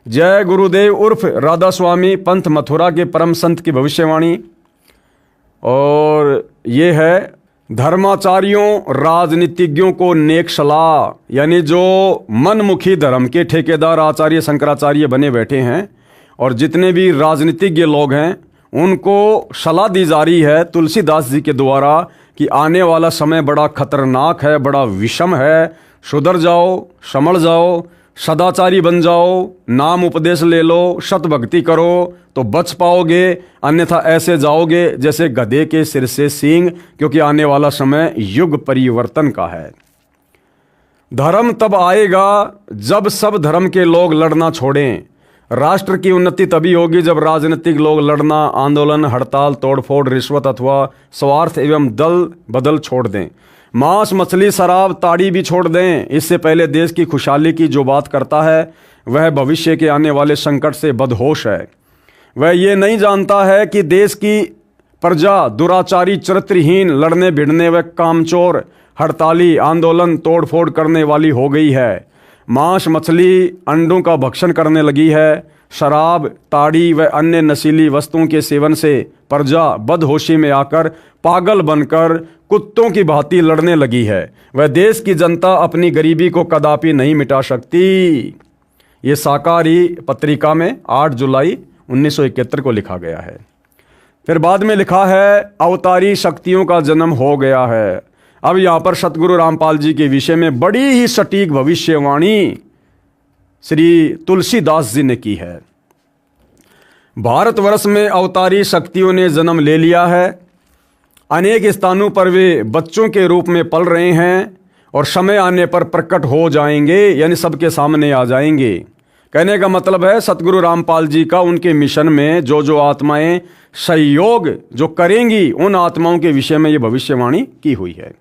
जय गुरुदेव उर्फ राधा स्वामी पंथ मथुरा के परम संत की भविष्यवाणी, और ये है धर्माचार्यों राजनीतिज्ञों को नेक सलाह, यानी जो मनमुखी धर्म के ठेकेदार आचार्य शंकराचार्य बने बैठे हैं और जितने भी राजनीतिज्ञ लोग हैं, उनको सलाह दी जा रही है तुलसीदास जी के द्वारा कि आने वाला समय बड़ा खतरनाक है, बड़ा विषम है, सुधर जाओ, संभल जाओ, सदाचारी बन जाओ, नाम उपदेश ले लो, सत भक्ति करो तो बच पाओगे, अन्यथा ऐसे जाओगे जैसे गधे के सिर से सींग, क्योंकि आने वाला समय युग परिवर्तन का है। धर्म तब आएगा जब सब धर्म के लोग लड़ना छोड़ें। राष्ट्र की उन्नति तभी होगी जब राजनीतिक लोग लड़ना, आंदोलन, हड़ताल, तोड़फोड़, रिश्वत अथवा स्वार्थ एवं दल बदल छोड़ दें। मांस, मछली, शराब, ताड़ी भी छोड़ दें। इससे पहले देश की खुशहाली की जो बात करता है वह भविष्य के आने वाले संकट से बदहोश है। वह ये नहीं जानता है कि देश की प्रजा दुराचारी, चरित्रहीन, लड़ने भिड़ने व कामचोर, हड़ताली, आंदोलन, तोड़फोड़ करने वाली हो गई है। मांस, मछली, अंडों का भक्षण करने लगी है। शराब, ताड़ी व अन्य नशीली वस्तुओं के सेवन से प्रजा बदहोशी में आकर पागल बनकर कुत्तों की भांति लड़ने लगी है। वह देश की जनता अपनी गरीबी को कदापि नहीं मिटा सकती। ये साकारी पत्रिका में 8 जुलाई 1971 को लिखा गया है। फिर बाद में लिखा है अवतारी शक्तियों का जन्म हो गया है। अब यहाँ पर सतगुरु रामपाल जी के विषय में बड़ी ही सटीक भविष्यवाणी श्री तुलसीदास जी ने की है। भारतवर्ष में अवतारी शक्तियों ने जन्म ले लिया है। अनेक स्थानों पर वे बच्चों के रूप में पल रहे हैं और समय आने पर प्रकट हो जाएंगे, यानी सबके सामने आ जाएंगे। कहने का मतलब है सतगुरु रामपाल जी का उनके मिशन में जो आत्माएं सहयोग जो करेंगी, उन आत्माओं के विषय में ये भविष्यवाणी की हुई है।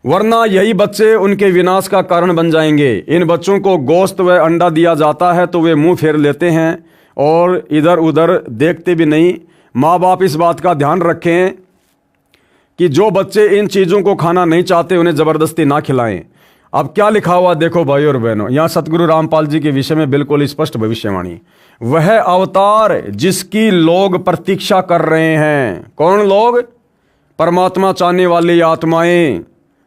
वरना यही बच्चे उनके विनाश का कारण बन जाएंगे। इन बच्चों को गोश्त व अंडा दिया जाता है तो वे मुंह फेर लेते हैं और इधर उधर देखते भी नहीं। माँ बाप इस बात का ध्यान रखें कि जो बच्चे इन चीज़ों को खाना नहीं चाहते उन्हें ज़बरदस्ती ना खिलाएं। अब क्या लिखा हुआ देखो भाई और बहनों, यहाँ सतगुरु रामपाल जी के विषय में बिल्कुल स्पष्ट भविष्यवाणी। वह अवतार जिसकी लोग प्रतीक्षा कर रहे हैं। कौन लोग? परमात्मा चाहने वाली आत्माएं,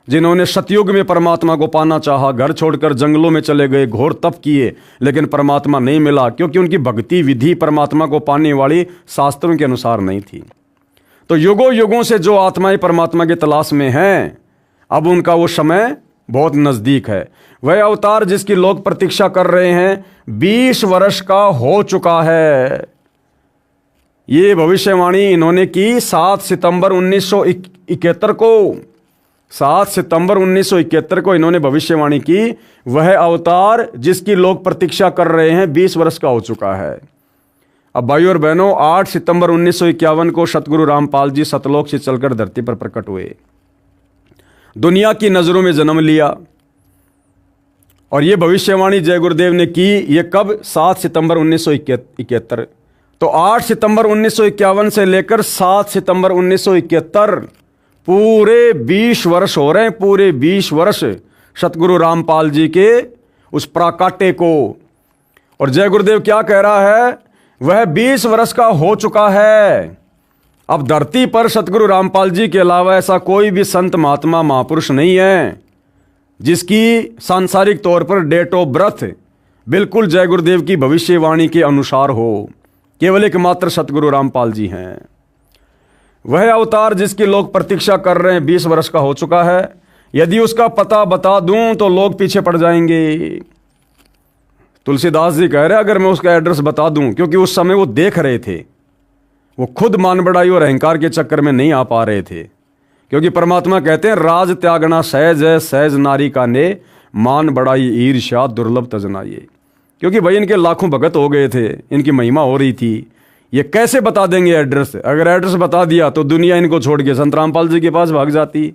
जिन्होंने सतयुग में परमात्मा को पाना चाहा, घर छोड़कर जंगलों में चले गए, घोर तप किए, लेकिन परमात्मा नहीं मिला, क्योंकि उनकी भक्ति विधि परमात्मा को पाने वाली शास्त्रों के अनुसार नहीं थी। तो युगों युगों से जो आत्माएं परमात्मा की तलाश में हैं, अब उनका वो समय बहुत नज़दीक है। वह अवतार जिसकी लोग प्रतीक्षा कर रहे हैं 20 वर्ष का हो चुका है। ये भविष्यवाणी इन्होंने की 7 सितंबर 1971 को। 7 सितंबर 1971 को इन्होंने भविष्यवाणी की। वह अवतार जिसकी लोग प्रतीक्षा कर रहे हैं 20 वर्ष का हो चुका है। अब भाइयों और बहनों, 8 सितंबर 1951 को सतगुरु रामपाल जी सतलोक से चलकर धरती पर प्रकट हुए, दुनिया की नजरों में जन्म लिया। और ये भविष्यवाणी जय गुरुदेव ने की। ये कब? 7 सितंबर 1971। तो 8 सितंबर 1951 से लेकर 7 सितंबर 1971 पूरे 20 वर्ष हो रहे हैं। पूरे 20 वर्ष सतगुरु रामपाल जी के उस प्राकाट्य को। और जय गुरुदेव क्या कह रहा है? वह 20 वर्ष का हो चुका है। अब धरती पर सतगुरु रामपाल जी के अलावा ऐसा कोई भी संत महात्मा महापुरुष नहीं है जिसकी सांसारिक तौर पर डेट ऑफ बर्थ बिल्कुल जय गुरुदेव की भविष्यवाणी के अनुसार हो। केवल एकमात्र सतगुरु रामपाल जी हैं। वह अवतार जिसकी लोग प्रतीक्षा कर रहे हैं 20 वर्ष का हो चुका है। यदि उसका पता बता दूं तो लोग पीछे पड़ जाएंगे। तुलसीदास जी कह रहे अगर मैं उसका एड्रेस बता दूं, क्योंकि उस समय वो देख रहे थे, वो खुद मान बढ़ाई और अहंकार के चक्कर में नहीं आ पा रहे थे। क्योंकि परमात्मा कहते हैं राज त्यागना सहज है, सहज नारी का ने मान बढ़ाई ईर्ष्या दुर्लभ तजनाइए। क्योंकि भाई इनके लाखों भगत हो गए थे, इनकी महिमा हो रही थी। ये कैसे बता देंगे एड्रेस? अगर एड्रेस बता दिया तो दुनिया इनको छोड़ के संत रामपाल जी के पास भाग जाती।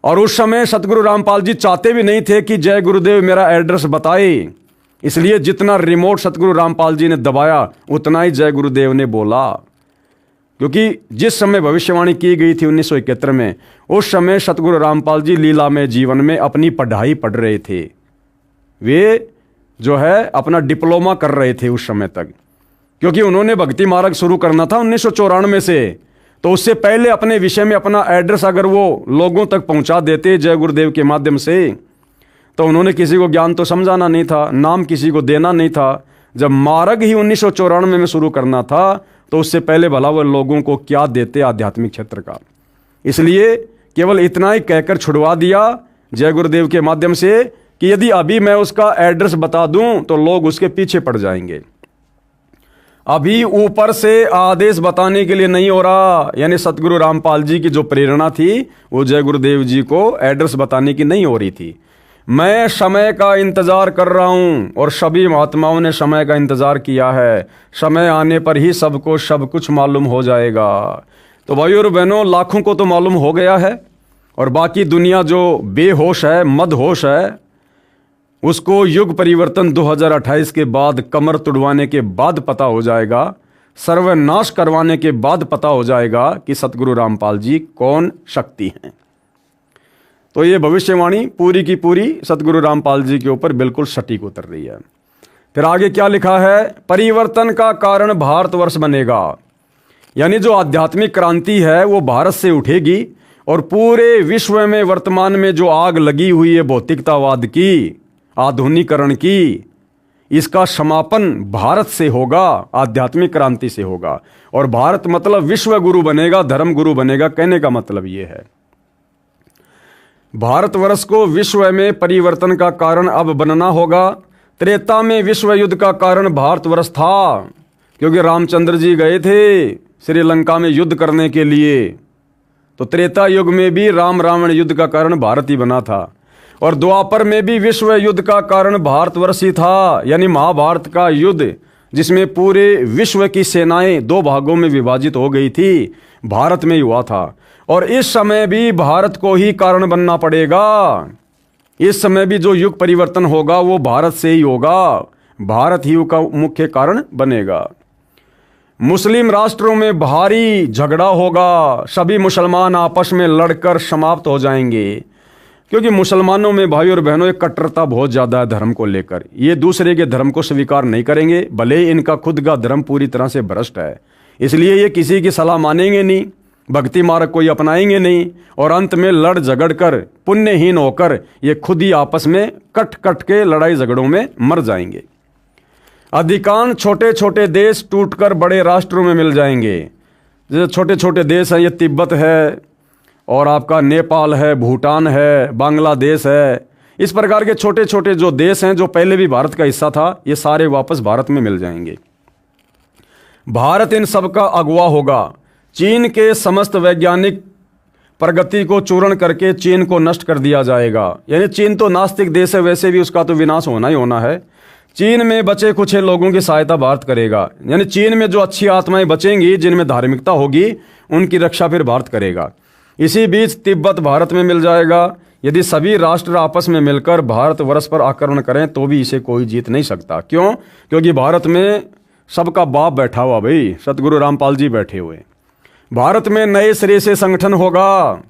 और उस समय सतगुरु रामपाल जी चाहते भी नहीं थे कि जय गुरुदेव मेरा एड्रेस बताए। इसलिए जितना रिमोट सतगुरु रामपाल जी ने दबाया उतना ही जय गुरुदेव ने बोला। क्योंकि जिस समय भविष्यवाणी की गई थी 1971 में, उस समय सतगुरु रामपाल जी लीला में जीवन में अपनी पढ़ाई पढ़ रहे थे। वे जो है अपना डिप्लोमा कर रहे थे उस समय तक। क्योंकि उन्होंने भक्ति मार्ग शुरू करना था 1994 से। तो उससे पहले अपने विषय में अपना एड्रेस अगर वो लोगों तक पहुंचा देते जय गुरुदेव के माध्यम से, तो उन्होंने किसी को ज्ञान तो समझाना नहीं था, नाम किसी को देना नहीं था। जब मार्ग ही 1994 में शुरू करना था तो उससे पहले भला वो लोगों को क्या देते आध्यात्मिक क्षेत्र का। इसलिए केवल इतना ही कहकर छुड़वा दिया जय गुरुदेव के माध्यम से कि यदि अभी मैं उसका एड्रेस बता दूं तो लोग उसके पीछे पड़ जाएंगे। अभी ऊपर से आदेश बताने के लिए नहीं हो रहा। यानी सतगुरु रामपाल जी की जो प्रेरणा थी वो जय गुरुदेव जी को एड्रेस बताने की नहीं हो रही थी। मैं समय का इंतजार कर रहा हूं और सभी महात्माओं ने समय का इंतजार किया है। समय आने पर ही सबको सब कुछ मालूम हो जाएगा। तो भाइयों और बहनों, लाखों को तो मालूम हो गया है और बाकी दुनिया जो बेहोश है, मदहोश है, उसको युग परिवर्तन 2028 के बाद, कमर तुड़वाने के बाद पता हो जाएगा, सर्वनाश करवाने के बाद पता हो जाएगा कि सतगुरु रामपाल जी कौन शक्ति हैं। तो ये भविष्यवाणी पूरी की पूरी सतगुरु रामपाल जी के ऊपर बिल्कुल सटीक उतर रही है। फिर आगे क्या लिखा है? परिवर्तन का कारण भारतवर्ष बनेगा। यानी जो आध्यात्मिक क्रांति है वो भारत से उठेगी और पूरे विश्व में वर्तमान में जो आग लगी हुई है भौतिकतावाद की, आधुनिकरण की, इसका समापन भारत से होगा, आध्यात्मिक क्रांति से होगा। और भारत मतलब विश्व गुरु बनेगा, धर्म गुरु बनेगा। कहने का मतलब ये है भारतवर्ष को विश्व में परिवर्तन का कारण अब बनना होगा। त्रेता में विश्व युद्ध का कारण भारतवर्ष था, क्योंकि रामचंद्र जी गए थे श्रीलंका में युद्ध करने के लिए। तो त्रेता युग में भी राम रावण युद्ध का कारण भारत ही बना था। और द्वापर में भी विश्व युद्ध का कारण भारतवर्ष ही था। यानी महाभारत का युद्ध जिसमें पूरे विश्व की सेनाएं 2 भागों में विभाजित हो गई थी, भारत में ही हुआ था। और इस समय भी भारत को ही कारण बनना पड़ेगा। इस समय भी जो युग परिवर्तन होगा वो भारत से ही होगा। भारत ही का मुख्य कारण बनेगा। मुस्लिम राष्ट्रों में भारी झगड़ा होगा। सभी मुसलमान आपस में लड़कर समाप्त हो जाएंगे। क्योंकि मुसलमानों में भाई और बहनों एक कट्टरता बहुत ज़्यादा है धर्म को लेकर। ये दूसरे के धर्म को स्वीकार नहीं करेंगे, भले ही इनका खुद का धर्म पूरी तरह से भ्रष्ट है। इसलिए ये किसी की सलाह मानेंगे नहीं, भक्ति मार्ग कोई अपनाएंगे नहीं, और अंत में लड़ झगड़ कर पुण्यहीन होकर ये खुद ही आपस में कट कट के लड़ाई झगड़ों में मर जाएंगे। अधिकांश छोटे छोटे देश टूटकर बड़े राष्ट्रों में मिल जाएंगे। जैसे छोटे छोटे देश हैं, ये तिब्बत है और आपका नेपाल है, भूटान है, बांग्लादेश है, इस प्रकार के छोटे छोटे जो देश हैं जो पहले भी भारत का हिस्सा था, ये सारे वापस भारत में मिल जाएंगे। भारत इन सब का अगुवा होगा। चीन के समस्त वैज्ञानिक प्रगति को चूर्ण करके चीन को नष्ट कर दिया जाएगा। यानी चीन तो नास्तिक देश है, वैसे भी उसका तो विनाश होना ही होना है। चीन में बचे कुछ लोगों की सहायता भारत करेगा। यानी चीन में जो अच्छी आत्माएं बचेंगी, जिनमें धार्मिकता होगी, उनकी रक्षा फिर भारत करेगा। इसी बीच तिब्बत भारत में मिल जाएगा। यदि सभी राष्ट्र आपस में मिलकर भारतवर्ष पर आक्रमण करें तो भी इसे कोई जीत नहीं सकता। क्यों? क्योंकि भारत में सबका बाप बैठा हुआ, भाई सतगुरु रामपाल जी बैठे हुए। भारत में नए सिरे से संगठन होगा,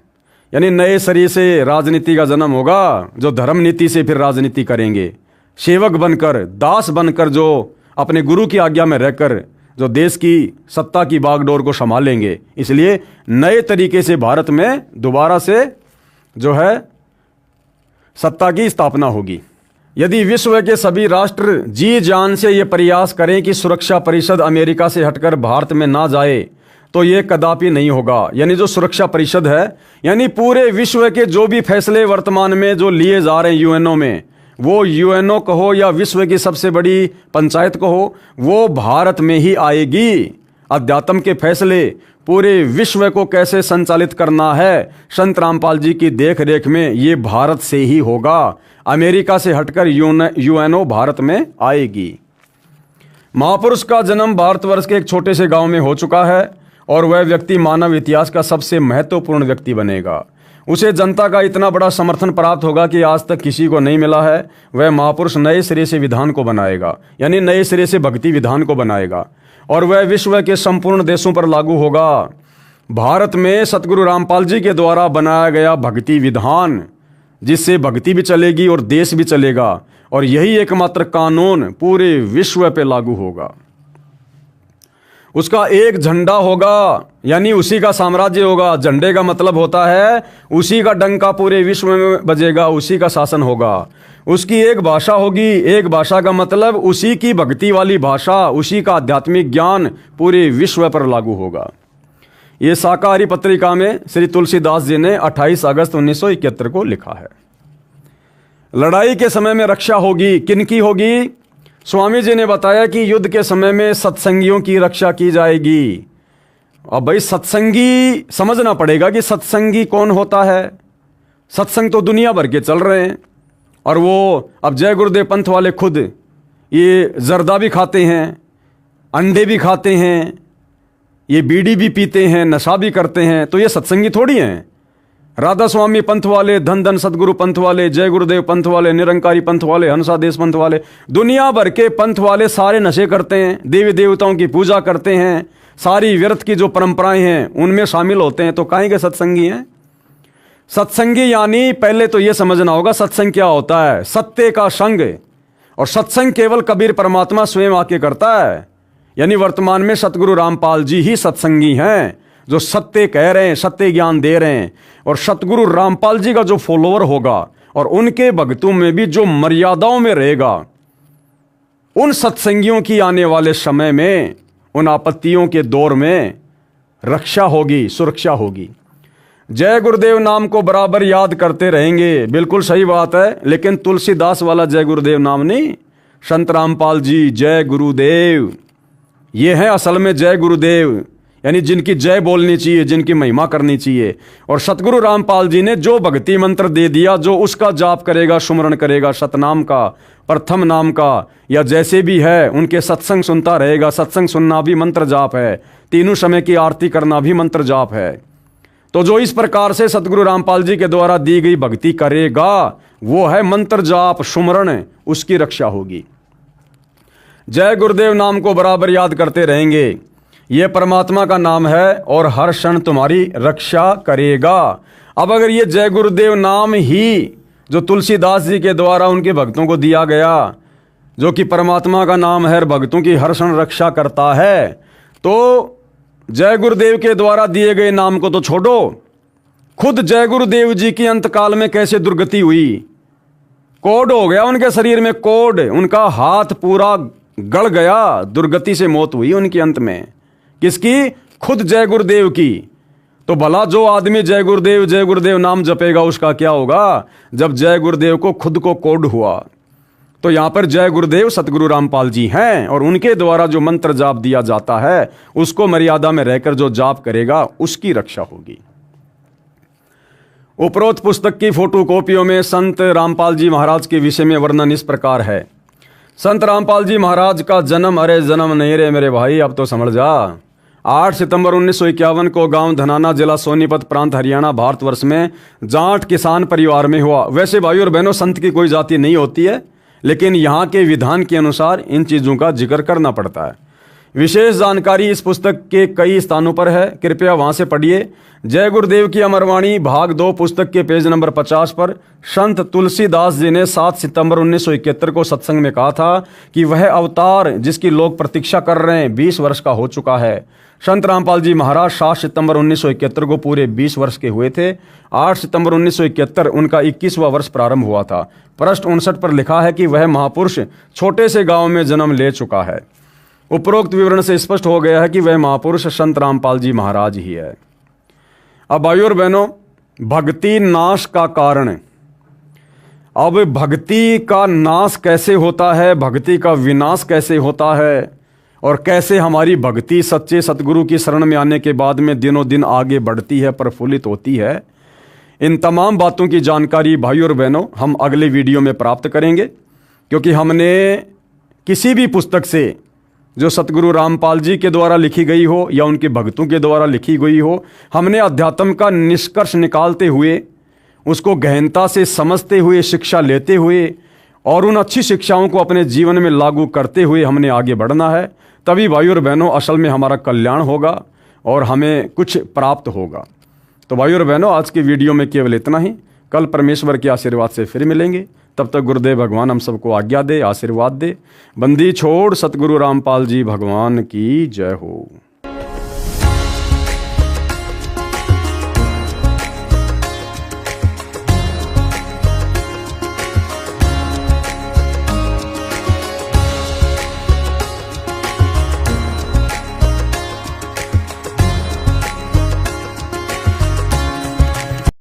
यानी नए सिरे से राजनीति का जन्म होगा, जो धर्म नीति से फिर राजनीति करेंगे। सेवक बनकर, दास बनकर, जो अपने गुरु की आज्ञा में रहकर जो देश की सत्ता की बागडोर को संभालेंगे। इसलिए नए तरीके से भारत में दोबारा से जो है सत्ता की स्थापना होगी। यदि विश्व के सभी राष्ट्र जी जान से ये प्रयास करें कि सुरक्षा परिषद अमेरिका से हटकर भारत में ना जाए, तो ये कदापि नहीं होगा। यानी जो सुरक्षा परिषद है, यानी पूरे विश्व के जो भी फैसले वर्तमान में जो लिए जा रहे हैं यूएनओ में, वो यूएनओ कहो या विश्व की सबसे बड़ी पंचायत कहो, वो भारत में ही आएगी। अध्यात्म के फैसले पूरे विश्व को कैसे संचालित करना है, संत रामपाल जी की देख रेख में ये भारत से ही होगा। अमेरिका से हटकर यूएनओ भारत में आएगी। महापुरुष का जन्म भारतवर्ष के एक छोटे से गांव में हो चुका है और वह व्यक्ति मानव इतिहास का सबसे महत्वपूर्ण व्यक्ति बनेगा। उसे जनता का इतना बड़ा समर्थन प्राप्त होगा कि आज तक किसी को नहीं मिला है। वह महापुरुष नए सिरे से विधान को बनाएगा, यानी नए सिरे से भक्ति विधान को बनाएगा, और वह विश्व के संपूर्ण देशों पर लागू होगा। भारत में सतगुरु रामपाल जी के द्वारा बनाया गया भक्ति विधान, जिससे भक्ति भी चलेगी और देश भी चलेगा, और यही एकमात्र कानून पूरे विश्व पे लागू होगा। उसका एक झंडा होगा, यानी उसी का साम्राज्य होगा। झंडे का मतलब होता है उसी का डंका पूरे विश्व में बजेगा, उसी का शासन होगा। उसकी एक भाषा होगी, एक भाषा का मतलब उसी की भक्ति वाली भाषा, उसी का आध्यात्मिक ज्ञान पूरे विश्व पर लागू होगा। ये शाकाहारी पत्रिका में श्री तुलसीदास जी ने 28 अगस्त 1971 को लिखा है। लड़ाई के समय में रक्षा होगी। किनकी होगी? स्वामी जी ने बताया कि युद्ध के समय में सत्संगियों की रक्षा की जाएगी। अब भाई सत्संगी समझना पड़ेगा कि सत्संगी कौन होता है। सत्संग तो दुनिया भर के चल रहे हैं, और वो अब जय गुरुदेव पंथ वाले खुद ये जर्दा भी खाते हैं, अंडे भी खाते हैं, ये बीड़ी भी पीते हैं, नशा भी करते हैं, तो ये सत्संगी थोड़ी हैं। राधा स्वामी पंथ वाले, धन धन सदगुरु पंथ वाले, जय गुरुदेव पंथ वाले, निरंकारी पंथ वाले, हंसादेश पंथ वाले, दुनिया भर के पंथ वाले सारे नशे करते हैं, देवी देवताओं की पूजा करते हैं, सारी व्यर्थ की जो परंपराएं हैं उनमें शामिल होते हैं। तो काहे के सत्संगी हैं? सत्संगी यानी पहले तो यह समझना होगा सत्संग क्या होता है। सत्य का संग, और सत्संग केवल कबीर परमात्मा स्वयं आके करता है। यानी वर्तमान में सतगुरु रामपाल जी ही सत्संगी हैं, जो सत्य कह रहे हैं, सत्य ज्ञान दे रहे हैं। और सतगुरु रामपाल जी का जो फॉलोअर होगा और उनके भक्तों में भी जो मर्यादाओं में रहेगा, उन सत्संगियों की आने वाले समय में, उन आपत्तियों के दौर में रक्षा होगी, सुरक्षा होगी। जय गुरुदेव नाम को बराबर याद करते रहेंगे, बिल्कुल सही बात है, लेकिन तुलसीदास वाला जय गुरुदेव नाम नहीं। संत रामपाल जी जय गुरुदेव, ये है असल में जय गुरुदेव, यानी जिनकी जय बोलनी चाहिए, जिनकी महिमा करनी चाहिए। और सतगुरु रामपाल जी ने जो भक्ति मंत्र दे दिया, जो उसका जाप करेगा, सुमरण करेगा, सतनाम का, प्रथम नाम का, या जैसे भी है, उनके सत्संग सुनता रहेगा। सत्संग सुनना भी मंत्र जाप है, तीनों समय की आरती करना भी मंत्र जाप है। तो जो इस प्रकार से सतगुरु रामपाल जी के द्वारा दी गई भक्ति करेगा, वो है मंत्र जाप सुमरण, उसकी रक्षा होगी। जय गुरुदेव नाम को बराबर याद करते रहेंगे, ये परमात्मा का नाम है और हर क्षण तुम्हारी रक्षा करेगा। अब अगर ये जय गुरुदेव नाम ही जो तुलसीदास जी के द्वारा उनके भक्तों को दिया गया, जो कि परमात्मा का नाम है और भक्तों की हर क्षण रक्षा करता है, तो जय गुरुदेव के द्वारा दिए गए नाम को तो छोड़ो, खुद जय गुरुदेव जी की अंतकाल में कैसे दुर्गति हुई, कोड हो गया उनके शरीर में, कोड, उनका हाथ पूरा गड़ गया, दुर्गति से मौत हुई उनकी अंत में। किसकी? खुद जय गुरुदेव की। तो भला जो आदमी जय गुरुदेव नाम जपेगा उसका क्या होगा? जब जय गुरुदेव को खुद को कोड हुआ, तो यहां पर जय गुरुदेव सतगुरु रामपाल जी हैं और उनके द्वारा जो मंत्र जाप दिया जाता है उसको मर्यादा में रहकर जो जाप करेगा उसकी रक्षा होगी। उपरोक्त पुस्तक की फोटोकॉपियों में संत रामपाल जी महाराज के विषय में वर्णन इस प्रकार है। संत रामपाल जी महाराज का जन्म, अरे जन्म नहीं रे मेरे भाई, अब तो समझ जा, 8 सितंबर 1951 को गांव धनाना, जिला सोनीपत, प्रांत हरियाणा, भारतवर्ष में जाट किसान परिवार में हुआ। वैसे भाई और बहनों, संत की कोई जाति नहीं होती है, लेकिन यहाँ के विधान के अनुसार इन चीज़ों का जिक्र करना पड़ता है। विशेष जानकारी इस पुस्तक के कई स्थानों पर है, कृपया वहां से पढ़िए। जय गुरुदेव की अमरवाणी भाग 2 पुस्तक के पेज नंबर 50 पर संत तुलसीदास जी ने 7 सितंबर 1971 को सत्संग में कहा था कि वह अवतार जिसकी लोग प्रतीक्षा कर रहे हैं 20 वर्ष का हो चुका है। संत रामपाल जी महाराज 7 सितंबर 1971 को पूरे 20 वर्ष के हुए थे। 8 सितंबर 1971 उनका 21वां वर्ष प्रारंभ हुआ था। पृष्ठ 59 पर लिखा है कि वह महापुरुष छोटे से गांव में जन्म ले चुका है। उपरोक्त विवरण से स्पष्ट हो गया है कि वह महापुरुष संत रामपाल जी महाराज ही है। अब भाइयों और बहनों, भक्ति नाश का कारण। अब भक्ति का नाश कैसे होता है, भक्ति का विनाश कैसे होता है, और कैसे हमारी भक्ति सच्चे सतगुरु की शरण में आने के बाद में दिनों दिन आगे बढ़ती है, प्रफुल्लित होती है, इन तमाम बातों की जानकारी भाइयों और बहनों हम अगले वीडियो में प्राप्त करेंगे। क्योंकि हमने किसी भी पुस्तक से जो सतगुरु रामपाल जी के द्वारा लिखी गई हो या उनके भक्तों के द्वारा लिखी गई हो, हमने अध्यात्म का निष्कर्ष निकालते हुए, उसको गहनता से समझते हुए, शिक्षा लेते हुए और उन अच्छी शिक्षाओं को अपने जीवन में लागू करते हुए हमने आगे बढ़ना है। तभी भाइयों और बहनों असल में हमारा कल्याण होगा और हमें कुछ प्राप्त होगा। तो भाइयों और बहनों, आज की वीडियो में केवल इतना ही। कल परमेश्वर के आशीर्वाद से फिर मिलेंगे। तब तक गुरुदेव भगवान हम सबको आज्ञा दे, आशीर्वाद दे। बंदी छोड़ सतगुरु रामपाल जी भगवान की जय हो।